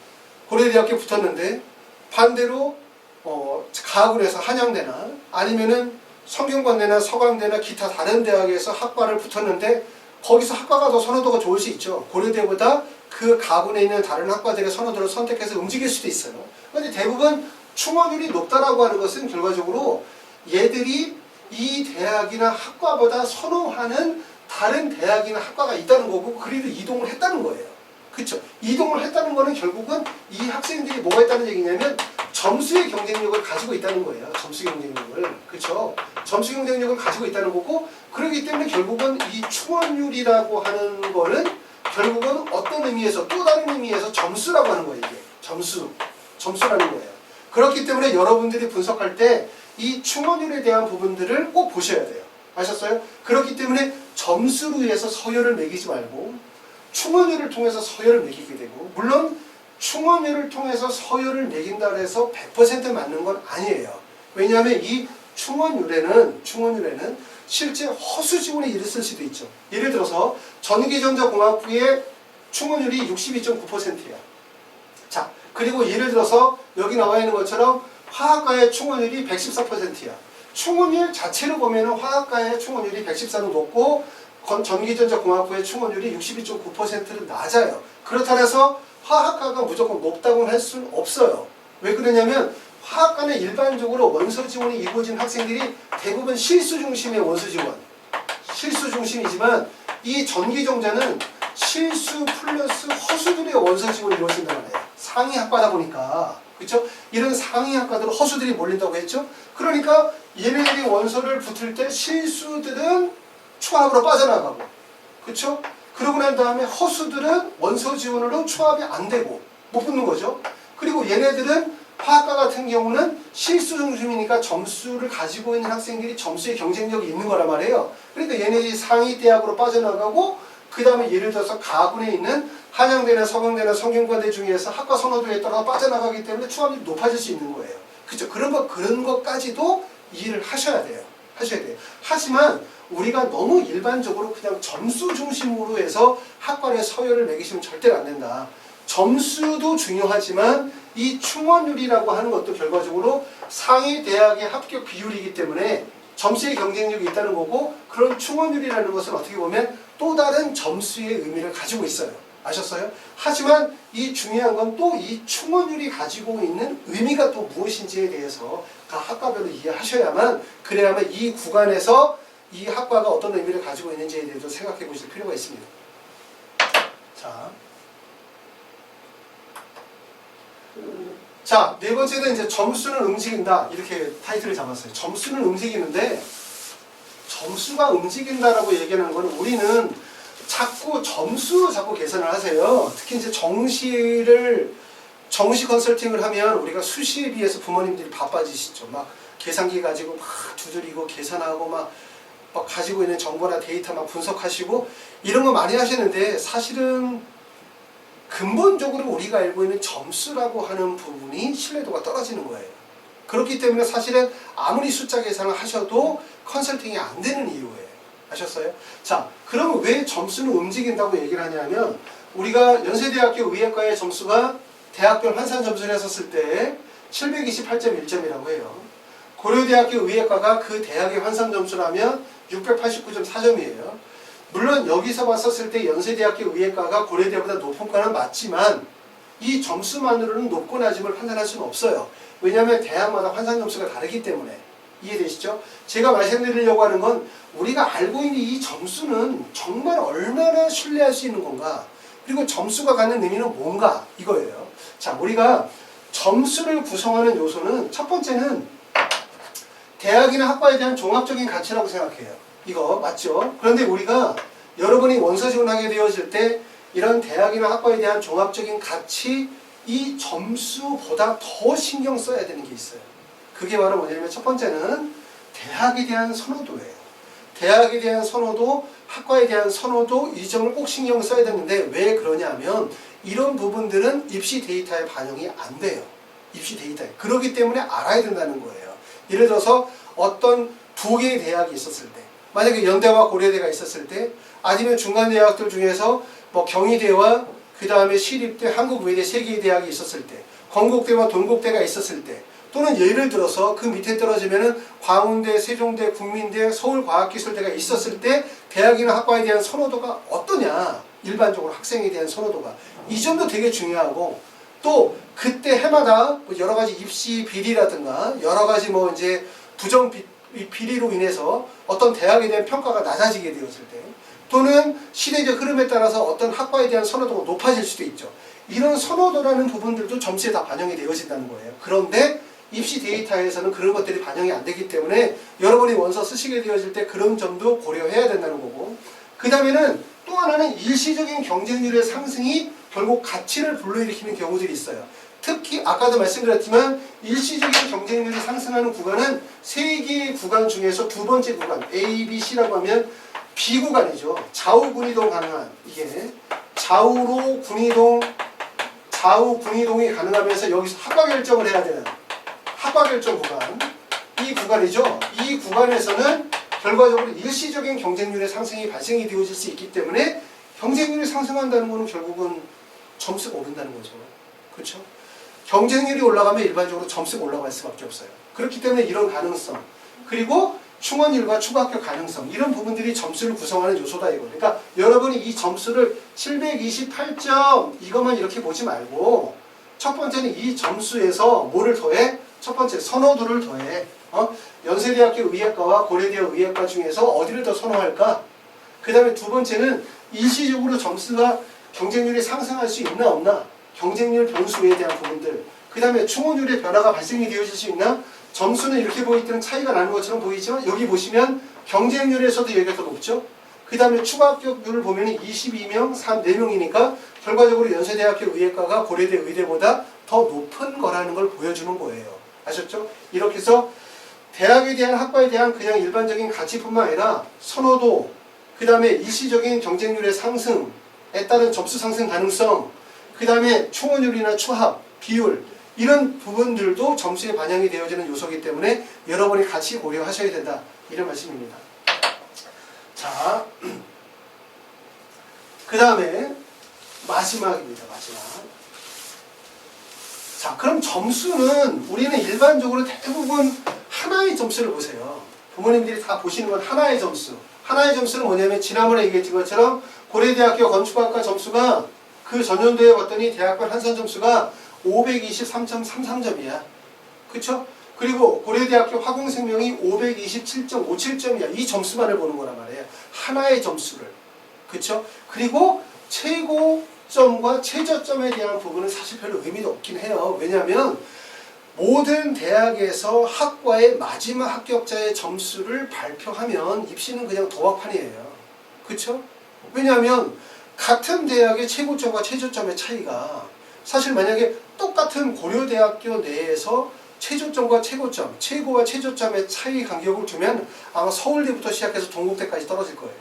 고려대학교에 붙었는데 반대로 가학원에서 한양대나 아니면은 성균관대나 서강대나 기타 다른 대학에서 학과를 붙었는데 거기서 학과가 더 선호도가 좋을 수 있죠. 고려대보다 그 가군에 있는 다른 학과들의 선호도를 선택해서 움직일 수도 있어요. 그런데 대부분 충원율이 높다라고 하는 것은 결과적으로 얘들이 이 대학이나 학과보다 선호하는 다른 대학이나 학과가 있다는 거고 그리로 이동을 했다는 거예요. 그렇죠? 이동을 했다는 거는 결국은 이 학생들이 뭐가 있다는 얘기냐면 점수의 경쟁력을 가지고 있다는 거예요. 점수 경쟁력을. 그렇죠? 점수 경쟁력을 가지고 있다는 거고 그렇기 때문에 결국은 이 충원율이라고 하는 거는 결국은 어떤 의미에서 또 다른 의미에서 점수라고 하는 거예요. 이게 점수라는 거예요. 그렇기 때문에 여러분들이 분석할 때 이 충원율에 대한 부분들을 꼭 보셔야 돼요. 아셨어요? 그렇기 때문에 점수로 해서 서열을 매기지 말고 충원율을 통해서 서열을 매기게 되고, 물론 충원율을 통해서 서열을 매긴다 해서 100% 맞는 건 아니에요. 왜냐하면 이 충원율에는 실제 허수 지문이 있을 수도 있죠. 예를 들어서 전기전자공학부의 충원율이 62.9%야. 자, 그리고 예를 들어서 여기 나와 있는 것처럼 화학과의 충원율이 114%야. 충원율 자체로 보면 화학과의 충원율이 114는 높고 전기전자공학부의 충원율이 62.9%는 낮아요. 그렇다 해서 화학과가 무조건 높다고 할 수는 없어요. 왜 그러냐면 화학과는 일반적으로 원서 지원이 이루어진 학생들이 대부분 실수 중심의 원서 지원, 실수 중심이지만 이 전기전자는 실수 플러스 허수들의 원서 지원이 이루어진다는 거예요. 상위 학과다 보니까. 그렇죠? 이런 상위 학과들은 허수들이 몰린다고 했죠? 그러니까 얘네들이 원서를 붙을 때 실수들은 초합으로 빠져나가고, 그렇죠? 그러고 난 다음에 허수들은 원서 지원으로 초합이 안 되고 못 붙는 거죠. 그리고 얘네들은 화학과 같은 경우는 실수 중심이니까 점수를 가지고 있는 학생들이 점수의 경쟁력이 있는 거란 말이에요. 그러니까 얘네들이 상위 대학으로 빠져나가고, 그 다음에 예를 들어서 가군에 있는 한양대나 서강대나 성균관대 중에서 학과 선호도에 따라 빠져나가기 때문에 초합이 높아질 수 있는 거예요. 그렇죠? 그런 것까지도 이해를 하셔야 돼요. 하지만 우리가 너무 일반적으로 그냥 점수 중심으로 해서 학과의 서열을 매기시면 절대로 안 된다. 점수도 중요하지만 이 충원율이라고 하는 것도 결과적으로 상위 대학의 합격 비율이기 때문에 점수의 경쟁력이 있다는 거고, 그런 충원율이라는 것은 어떻게 보면 또 다른 점수의 의미를 가지고 있어요. 아셨어요? 하지만 이 중요한 건 또 이 충원율이 가지고 있는 의미가 또 무엇인지에 대해서 각 학과별로 이해하셔야만, 그래야만 이 구간에서 이 학과가 어떤 의미를 가지고 있는지에 대해서 생각해 보실 필요가 있습니다. 자, 네 번째는 이제 점수는 움직인다. 이렇게 타이틀을 잡았어요. 점수는 움직이는데, 점수가 움직인다라고 얘기하는 거는 우리는 자꾸 점수로 자꾸 계산을 하세요. 특히 이제 정시 컨설팅을 하면 우리가 수시에 비해서 부모님들이 바빠지시죠. 막 계산기 가지고 막 두드리고 계산하고 막 가지고 있는 정보나 데이터 막 분석하시고 이런 거 많이 하시는데, 사실은 근본적으로 우리가 알고 있는 점수라고 하는 부분이 신뢰도가 떨어지는 거예요. 그렇기 때문에 사실은 아무리 숫자 계산을 하셔도 컨설팅이 안 되는 이유예요. 아셨어요? 자, 그럼 왜 점수는 움직인다고 얘기를 하냐면, 우리가 연세대학교 의예과의 점수가 대학별 환산 점수를 했었을 때 728.1점이라고 해요. 고려대학교 의예과가 그 대학의 환산 점수라면 689.4점이에요. 물론 여기서 봤었을 때 연세대학교 의예과가 고려대보다 높은 과는 맞지만 이 점수만으로는 높고 낮음을 판단할 수는 없어요. 왜냐하면 대학마다 환산 점수가 다르기 때문에. 이해되시죠? 제가 말씀드리려고 하는 건 우리가 알고 있는 이 점수는 정말 얼마나 신뢰할 수 있는 건가, 그리고 점수가 갖는 의미는 뭔가, 이거예요. 자, 우리가 점수를 구성하는 요소는 첫 번째는 대학이나 학과에 대한 종합적인 가치라고 생각해요. 이거 맞죠? 그런데 우리가 여러분이 원서 지원하게 되어질 때 이런 대학이나 학과에 대한 종합적인 가치, 이 점수보다 더 신경 써야 되는 게 있어요. 그게 바로 뭐냐면 첫 번째는 대학에 대한 선호도예요. 대학에 대한 선호도, 학과에 대한 선호도, 이 점을 꼭 신경 써야 되는데, 왜 그러냐면 이런 부분들은 입시 데이터에 반영이 안 돼요. 입시 데이터에. 그렇기 때문에 알아야 된다는 거예요. 예를 들어서 어떤 두 개의 대학이 있었을 때, 만약에 연대와 고려대가 있었을 때, 아니면 중간대학들 중에서 뭐 경희대와 그 다음에 시립대, 한국외대 세 개의 대학이 있었을 때, 건국대와 동국대가 있었을 때, 또는 예를 들어서 그 밑에 떨어지면은 광운대, 세종대, 국민대, 서울과학기술대가 있었을 때 대학이나 학과에 대한 선호도가 어떠냐, 일반적으로 학생에 대한 선호도가, 이 점도 되게 중요하고, 또 그때 해마다 여러 가지 입시 비리라든가 여러 가지 뭐 이제 부정 비리로 인해서 어떤 대학에 대한 평가가 낮아지게 되었을 때, 또는 시대적 흐름에 따라서 어떤 학과에 대한 선호도가 높아질 수도 있죠. 이런 선호도라는 부분들도 점수에 다 반영이 되어진다는 거예요. 그런데 입시 데이터에서는 그런 것들이 반영이 안 되기 때문에 여러분이 원서 쓰시게 되어질 때 그런 점도 고려해야 된다는 거고, 그 다음에는 또 하나는 일시적인 경쟁률의 상승이 결국 가치를 불러일으키는 경우들이 있어요. 특히 아까도 말씀드렸지만 일시적인 경쟁률이 상승하는 구간은 세 개의 구간 중에서 두 번째 구간 A, B, C라고 하면 B 구간이죠. 좌우 군이동 가능한 이게 좌우 군이동이 가능하면서 여기서 하과 결정을 해야 되는 하과 결정 구간 이 구간이죠. 이 구간에서는 결과적으로 일시적인 경쟁률의 상승이 발생이 되어질 수 있기 때문에 경쟁률이 상승한다는 것은 결국은 점수가 오른다는 거죠. 그렇죠? 경쟁률이 올라가면 일반적으로 점수가 올라갈 수밖에 없어요. 그렇기 때문에 이런 가능성 그리고 충원율과 추가 합격 가능성 이런 부분들이 점수를 구성하는 요소다 이거. 그러니까 여러분이 이 점수를 728점 이것만 이렇게 보지 말고 첫 번째는 이 점수에서 뭐를 더해? 첫 번째 선호도를 더해. 연세대학교 의예과와 고려대학 의예과 중에서 어디를 더 선호할까? 그 다음에 두 번째는 일시적으로 점수가 경쟁률이 상승할 수 있나 없나? 경쟁률 변수에 대한 부분들. 그 다음에 충원율의 변화가 발생이 되어질 수 있나? 점수는 이렇게 보일 때는 차이가 나는 것처럼 보이죠? 여기 보시면 경쟁률에서도 여기가 더 높죠? 그 다음에 추가 합격률을 보면 22명, 4명이니까 결과적으로 연세대학교 의예과가 고려대 의대보다 더 높은 거라는 걸 보여주는 거예요. 아셨죠? 이렇게 해서 대학에 대한 학과에 대한 그냥 일반적인 가치뿐만 아니라 선호도, 그 다음에 일시적인 경쟁률의 상승에 따른 점수 상승 가능성, 그 다음에 충원율이나 추합, 비율 이런 부분들도 점수에 반영이 되어지는 요소이기 때문에 여러분이 같이 고려하셔야 된다. 이런 말씀입니다. 자, 그 다음에 마지막입니다. 마지막. 자, 그럼 점수는 우리는 일반적으로 대부분 하나의 점수를 보세요. 부모님들이 다 보시는 건 하나의 점수. 하나의 점수는 뭐냐면 지난번에 얘기했던 것처럼 고려대학교 건축학과 점수가 그 전년도에 봤더니 대학별 한선 점수가 523.33점이야. 그쵸? 그리고 고려대학교 화공생명이 527.57점이야. 이 점수만을 보는 거란 말이에요. 하나의 점수를. 그쵸? 그리고 최고점과 최저점에 대한 부분은 사실 별로 의미도 없긴 해요. 왜냐하면 모든 대학에서 학과의 마지막 합격자의 점수를 발표하면 입시는 그냥 도합판이에요. 그쵸? 왜냐하면 같은 대학의 최고점과 최저점의 차이가 사실 만약에 똑같은 고려대학교 내에서 최저점과 최고점, 최고와 최저점의 차이 간격을 두면 아마 서울대부터 시작해서 동국대까지 떨어질 거예요.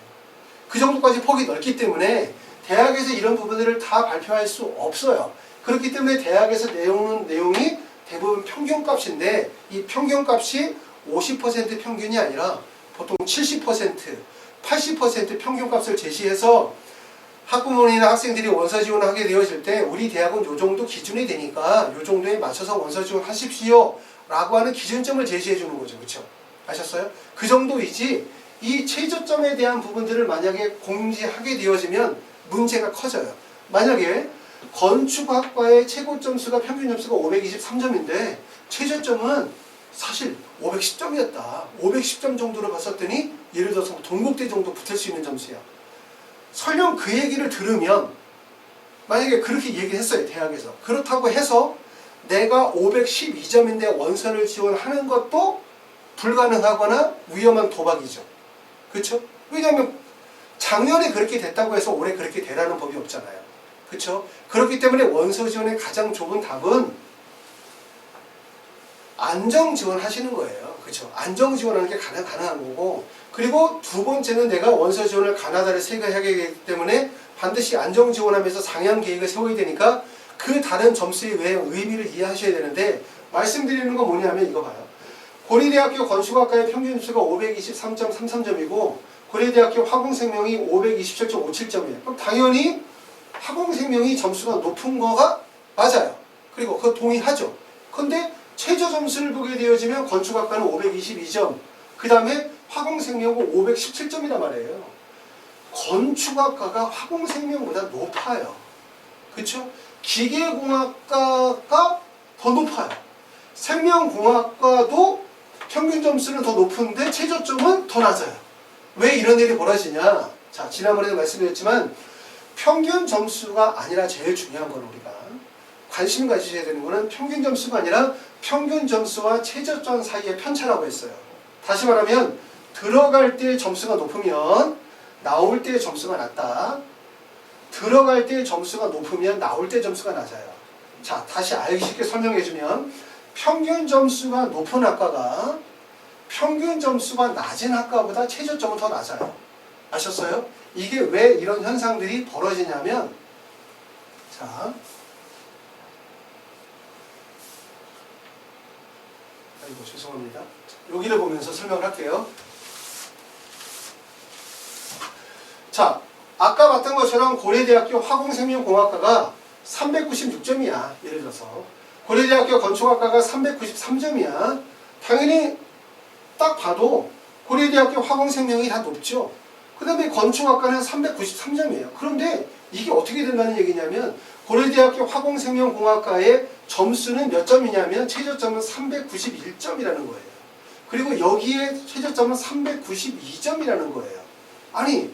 그 정도까지 폭이 넓기 때문에 대학에서 이런 부분들을 다 발표할 수 없어요. 그렇기 때문에 대학에서 내용이 대부분 평균값인데 이 평균값이 50% 평균이 아니라 보통 70%, 80% 평균값을 제시해서 학부모님이나 학생들이 원서 지원을 하게 되어질 때 우리 대학은 요 정도 기준이 되니까 요 정도에 맞춰서 원서 지원하십시오 라고 하는 기준점을 제시해 주는 거죠. 그렇죠? 아셨어요? 그 정도이지 이 최저점에 대한 부분들을 만약에 공지하게 되어지면 문제가 커져요. 만약에 건축학과의 최고 점수가 평균 점수가 523점인데 최저점은 사실 510점이었다. 510점 정도로 봤었더니 예를 들어서 동국대 정도 붙을 수 있는 점수야. 설령 그 얘기를 들으면 만약에 그렇게 얘기를 했어요. 대학에서. 그렇다고 해서 내가 512점인데 원서를 지원하는 것도 불가능하거나 위험한 도박이죠. 그렇죠? 왜냐하면 작년에 그렇게 됐다고 해서 올해 그렇게 되라는 법이 없잖아요. 그렇죠? 그렇기 때문에 원서 지원의 가장 좋은 답은 안정 지원하시는 거예요. 그렇죠? 안정 지원하는 게 가능한 거고, 그리고 두 번째는 내가 원서 지원을 가나다를 생각하게 되기 때문에 반드시 안정 지원하면서 상향 계획을 세워야 되니까 그 다른 점수의 의미를 이해하셔야 되는데, 말씀드리는 건 뭐냐면 이거 봐요. 고려대학교 건축학과의 평균 점수가 523.33점이고 고려대학교 화공생명이 527.57점이에요. 그럼 당연히 화공생명이 점수가 높은 거가 맞아요. 그리고 그거 동의하죠. 근데 최저 점수를 보게 되어지면 건축학과는 522점, 그 다음에 화공생명은 517점이란 말이에요. 건축학과가 화공생명보다 높아요. 그렇죠? 기계공학과가 더 높아요. 생명공학과도 평균 점수는 더 높은데 최저점은 더 낮아요. 왜 이런 일이 벌어지냐? 자, 지난번에도 말씀드렸지만 평균 점수가 아니라 제일 중요한 건 우리가 관심 가지셔야 되는 거는 평균 점수가 아니라 평균 점수와 최저점 사이의 편차라고 했어요. 다시 말하면 들어갈 때 점수가 높으면 나올 때 점수가 낮다. 들어갈 때 점수가 높으면 나올 때 점수가 낮아요. 자, 다시 알기 쉽게 설명해주면 평균 점수가 높은 학과가 평균 점수가 낮은 학과보다 최저점은 더 낮아요. 아셨어요? 이게 왜 이런 현상들이 벌어지냐면, 자, 아이고 죄송합니다. 여기를 보면서 설명을 할게요. 자, 아까 봤던 것처럼 고려대학교 화공생명공학과가 396점이야. 예를 들어서 고려대학교 건축학과가 393점이야. 당연히 딱 봐도 고려대학교 화공생명이 다 높죠. 그 다음에 건축학과는 393점이에요. 그런데 이게 어떻게 된다는 얘기냐면 고려대학교 화공생명공학과의 점수는 몇 점이냐면 최저점은 391점이라는 거예요. 그리고 여기에 최저점은 392점이라는 거예요. 아니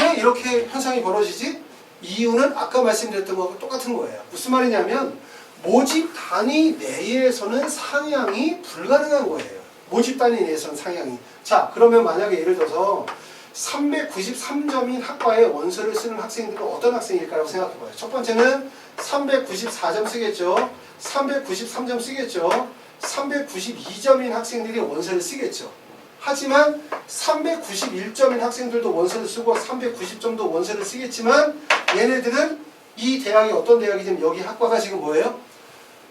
왜 이렇게 현상이 벌어지지? 이유는 아까 말씀드렸던 것과 똑같은 거예요. 무슨 말이냐면 모집 단위 내에서는 상향이 불가능한 거예요. 모집 단위 내에서는 상향이. 자, 그러면 만약에 예를 들어서 393점인 학과에 원서를 쓰는 학생들은 어떤 학생일까라고 생각해봐요. 첫 번째는 394점 쓰겠죠. 393점 쓰겠죠. 392점인 학생들이 원서를 쓰겠죠. 하지만 391점인 학생들도 원서를 쓰고 390점도 원서를 쓰겠지만 얘네들은 이 대학이 어떤 대학이냐면 여기 학과가 지금 뭐예요?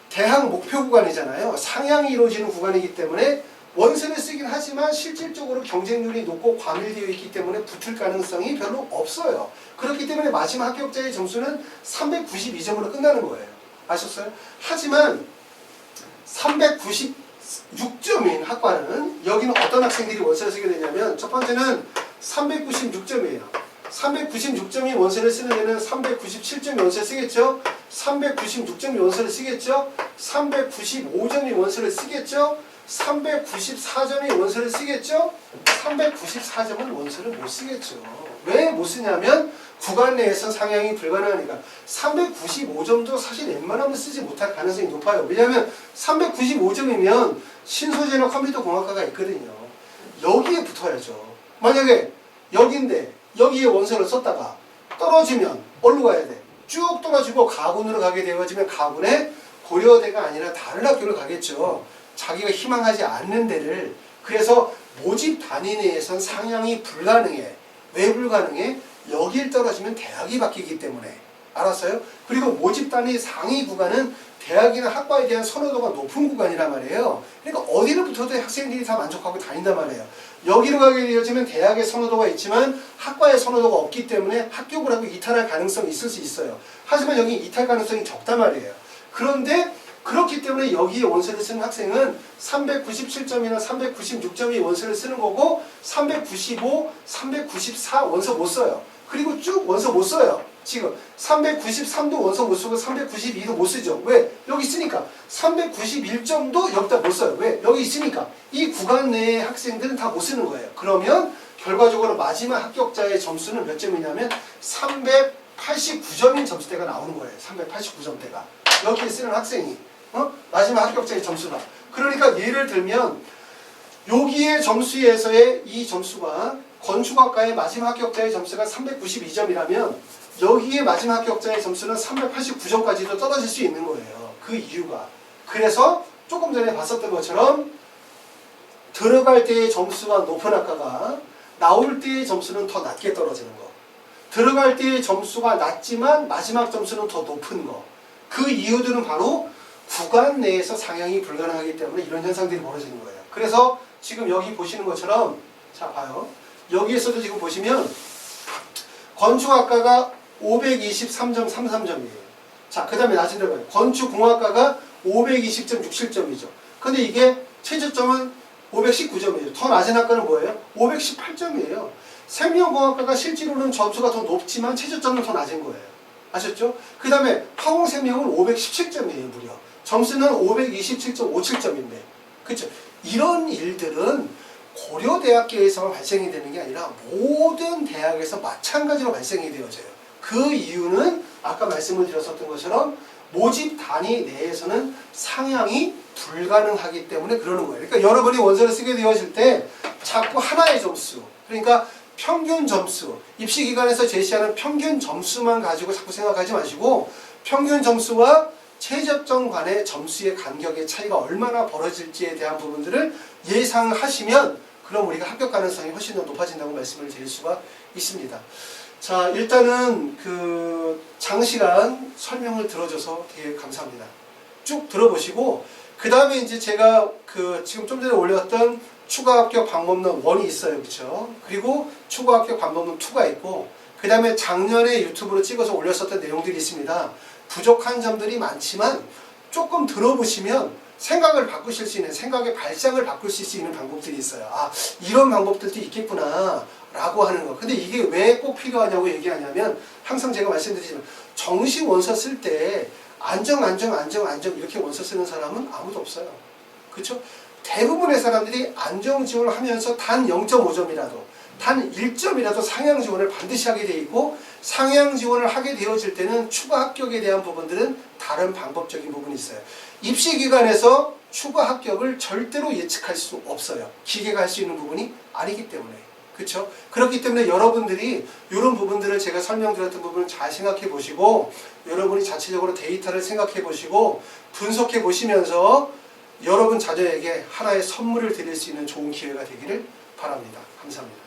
대학 목표 구간이잖아요. 상향이 이루어지는 구간이기 때문에 원서를 쓰긴 하지만 실질적으로 경쟁률이 높고 과밀되어 있기 때문에 붙을 가능성이 별로 없어요. 그렇기 때문에 마지막 합격자의 점수는 392점으로 끝나는 거예요. 아셨어요? 하지만 396점인 학과는 여기는 어떤 학생들이 원서를 쓰게 되냐면 첫 번째는 396점이에요. 396점이 원서를 쓰는 애는 397점이 원서를 쓰겠죠. 396점이 원서를 쓰겠죠. 395점이 원서를 쓰겠죠. 394점이 원서를 쓰겠죠. 394점은 원서를 못 쓰겠죠. 왜 못 쓰냐면 구간 내에서 상향이 불가능하니까. 395점도 사실 웬만하면 쓰지 못할 가능성이 높아요. 왜냐하면 395점이면 신소재나 컴퓨터 공학과가 있거든요. 여기에 붙어야죠. 만약에 여기인데 여기에 원서를 썼다가 떨어지면 어디로 가야 돼? 쭉 떨어지고 가군으로 가게 되어지면 가군에 고려대가 아니라 다른 학교를 가겠죠. 자기가 희망하지 않는 데를. 그래서 모집 단위 내에선 상향이 불가능해. 왜 불가능해? 여길 떨어지면 대학이 바뀌기 때문에. 알았어요? 그리고 모집 단위 상위 구간은 대학이나 학과에 대한 선호도가 높은 구간이란 말이에요. 그러니까 어디를 붙어도 학생들이 다 만족하고 다닌단 말이에요. 여기로 가게 되어지면 대학의 선호도가 있지만 학과의 선호도가 없기 때문에 합격을 하고 이탈할 가능성이 있을 수 있어요. 하지만 여기 이탈 가능성이 적단 말이에요. 그런데 그렇기 때문에 여기에 원서를 쓰는 학생은 397점이나 396점이 원서를 쓰는 거고 395, 394 원서 못 써요. 그리고 쭉 원서 못 써요. 지금 393도 원서 못 쓰고 392도 못 쓰죠. 왜? 여기 있으니까. 391점도 여기다 못 써요. 왜? 여기 있으니까. 이 구간 내의 학생들은 다 못 쓰는 거예요. 그러면 결과적으로 마지막 합격자의 점수는 몇 점이냐면 389점인 점수대가 나오는 거예요. 389점대가. 여기에 쓰는 학생이. 마지막 합격자의 점수가. 그러니까 예를 들면 여기의 점수에서의 이 점수가 건축학과의 마지막 합격자의 점수가 392점이라면 여기에 마지막 합격자의 점수는 389점까지도 떨어질 수 있는 거예요. 그 이유가. 그래서 조금 전에 봤었던 것처럼 들어갈 때의 점수가 높은 학과가 나올 때의 점수는 더 낮게 떨어지는 거. 들어갈 때의 점수가 낮지만 마지막 점수는 더 높은 거. 그 이유들은 바로 구간 내에서 상향이 불가능하기 때문에 이런 현상들이 벌어지는 거예요. 그래서 지금 여기 보시는 것처럼 자 봐요. 여기에서도 지금 보시면 건축학과가 523.33점이에요. 자, 그 다음에 낮은 데로 가요. 건축공학과가 520.67점이죠. 근데 이게 최저점은 519점이에요. 더 낮은 학과는 뭐예요? 518점이에요. 생명공학과가 실제로는 점수가 더 높지만 최저점은 더 낮은 거예요. 아셨죠? 그 다음에 화공생명은 517점이에요. 무려. 점수는 527.57점인데. 그렇죠? 이런 일들은 고려대학교에서만 발생이 되는 게 아니라 모든 대학에서 마찬가지로 발생이 되어져요. 그 이유는 아까 말씀을 드렸었던 것처럼 모집 단위 내에서는 상향이 불가능하기 때문에 그러는 거예요. 그러니까 여러분이 원서를 쓰게 되어질 때 자꾸 하나의 점수, 그러니까 평균 점수, 입시기관에서 제시하는 평균 점수만 가지고 자꾸 생각하지 마시고 평균 점수와 최저점 간의 점수의 간격의 차이가 얼마나 벌어질지에 대한 부분들을 예상하시면 그럼 우리가 합격 가능성이 훨씬 더 높아진다고 말씀을 드릴 수가 있습니다. 자, 일단은 그 장시간 설명을 들어줘서 되게 감사합니다. 쭉 들어보시고 그 다음에 이제 제가 그 지금 좀 전에 올렸던 추가 합격 방법론 1이 있어요. 그렇죠? 그리고 추가 합격 방법론 2가 있고 그 다음에 작년에 유튜브로 찍어서 올렸었던 내용들이 있습니다. 부족한 점들이 많지만 조금 들어보시면 생각을 바꾸실 수 있는, 생각의 발상을 바꾸실 수 있는 방법들이 있어요. 아, 이런 방법들도 있겠구나 라고 하는 거. 근데 이게 왜 꼭 필요하냐고 얘기하냐면 항상 제가 말씀드리지만 정시 원서 쓸 때 안정 이렇게 원서 쓰는 사람은 아무도 없어요. 그렇죠? 대부분의 사람들이 안정 지원을 하면서 단 0.5점이라도 단 1점이라도 상향 지원을 반드시 하게 돼 있고 상향 지원을 하게 되어질 때는 추가 합격에 대한 부분들은 다른 방법적인 부분이 있어요. 입시 기관에서 추가 합격을 절대로 예측할 수 없어요. 기계가 할 수 있는 부분이 아니기 때문에. 그렇죠? 그렇기 때문에 여러분들이 이런 부분들을 제가 설명드렸던 부분을 잘 생각해 보시고 여러분이 자체적으로 데이터를 생각해 보시고 분석해 보시면서 여러분 자녀에게 하나의 선물을 드릴 수 있는 좋은 기회가 되기를 바랍니다. 감사합니다.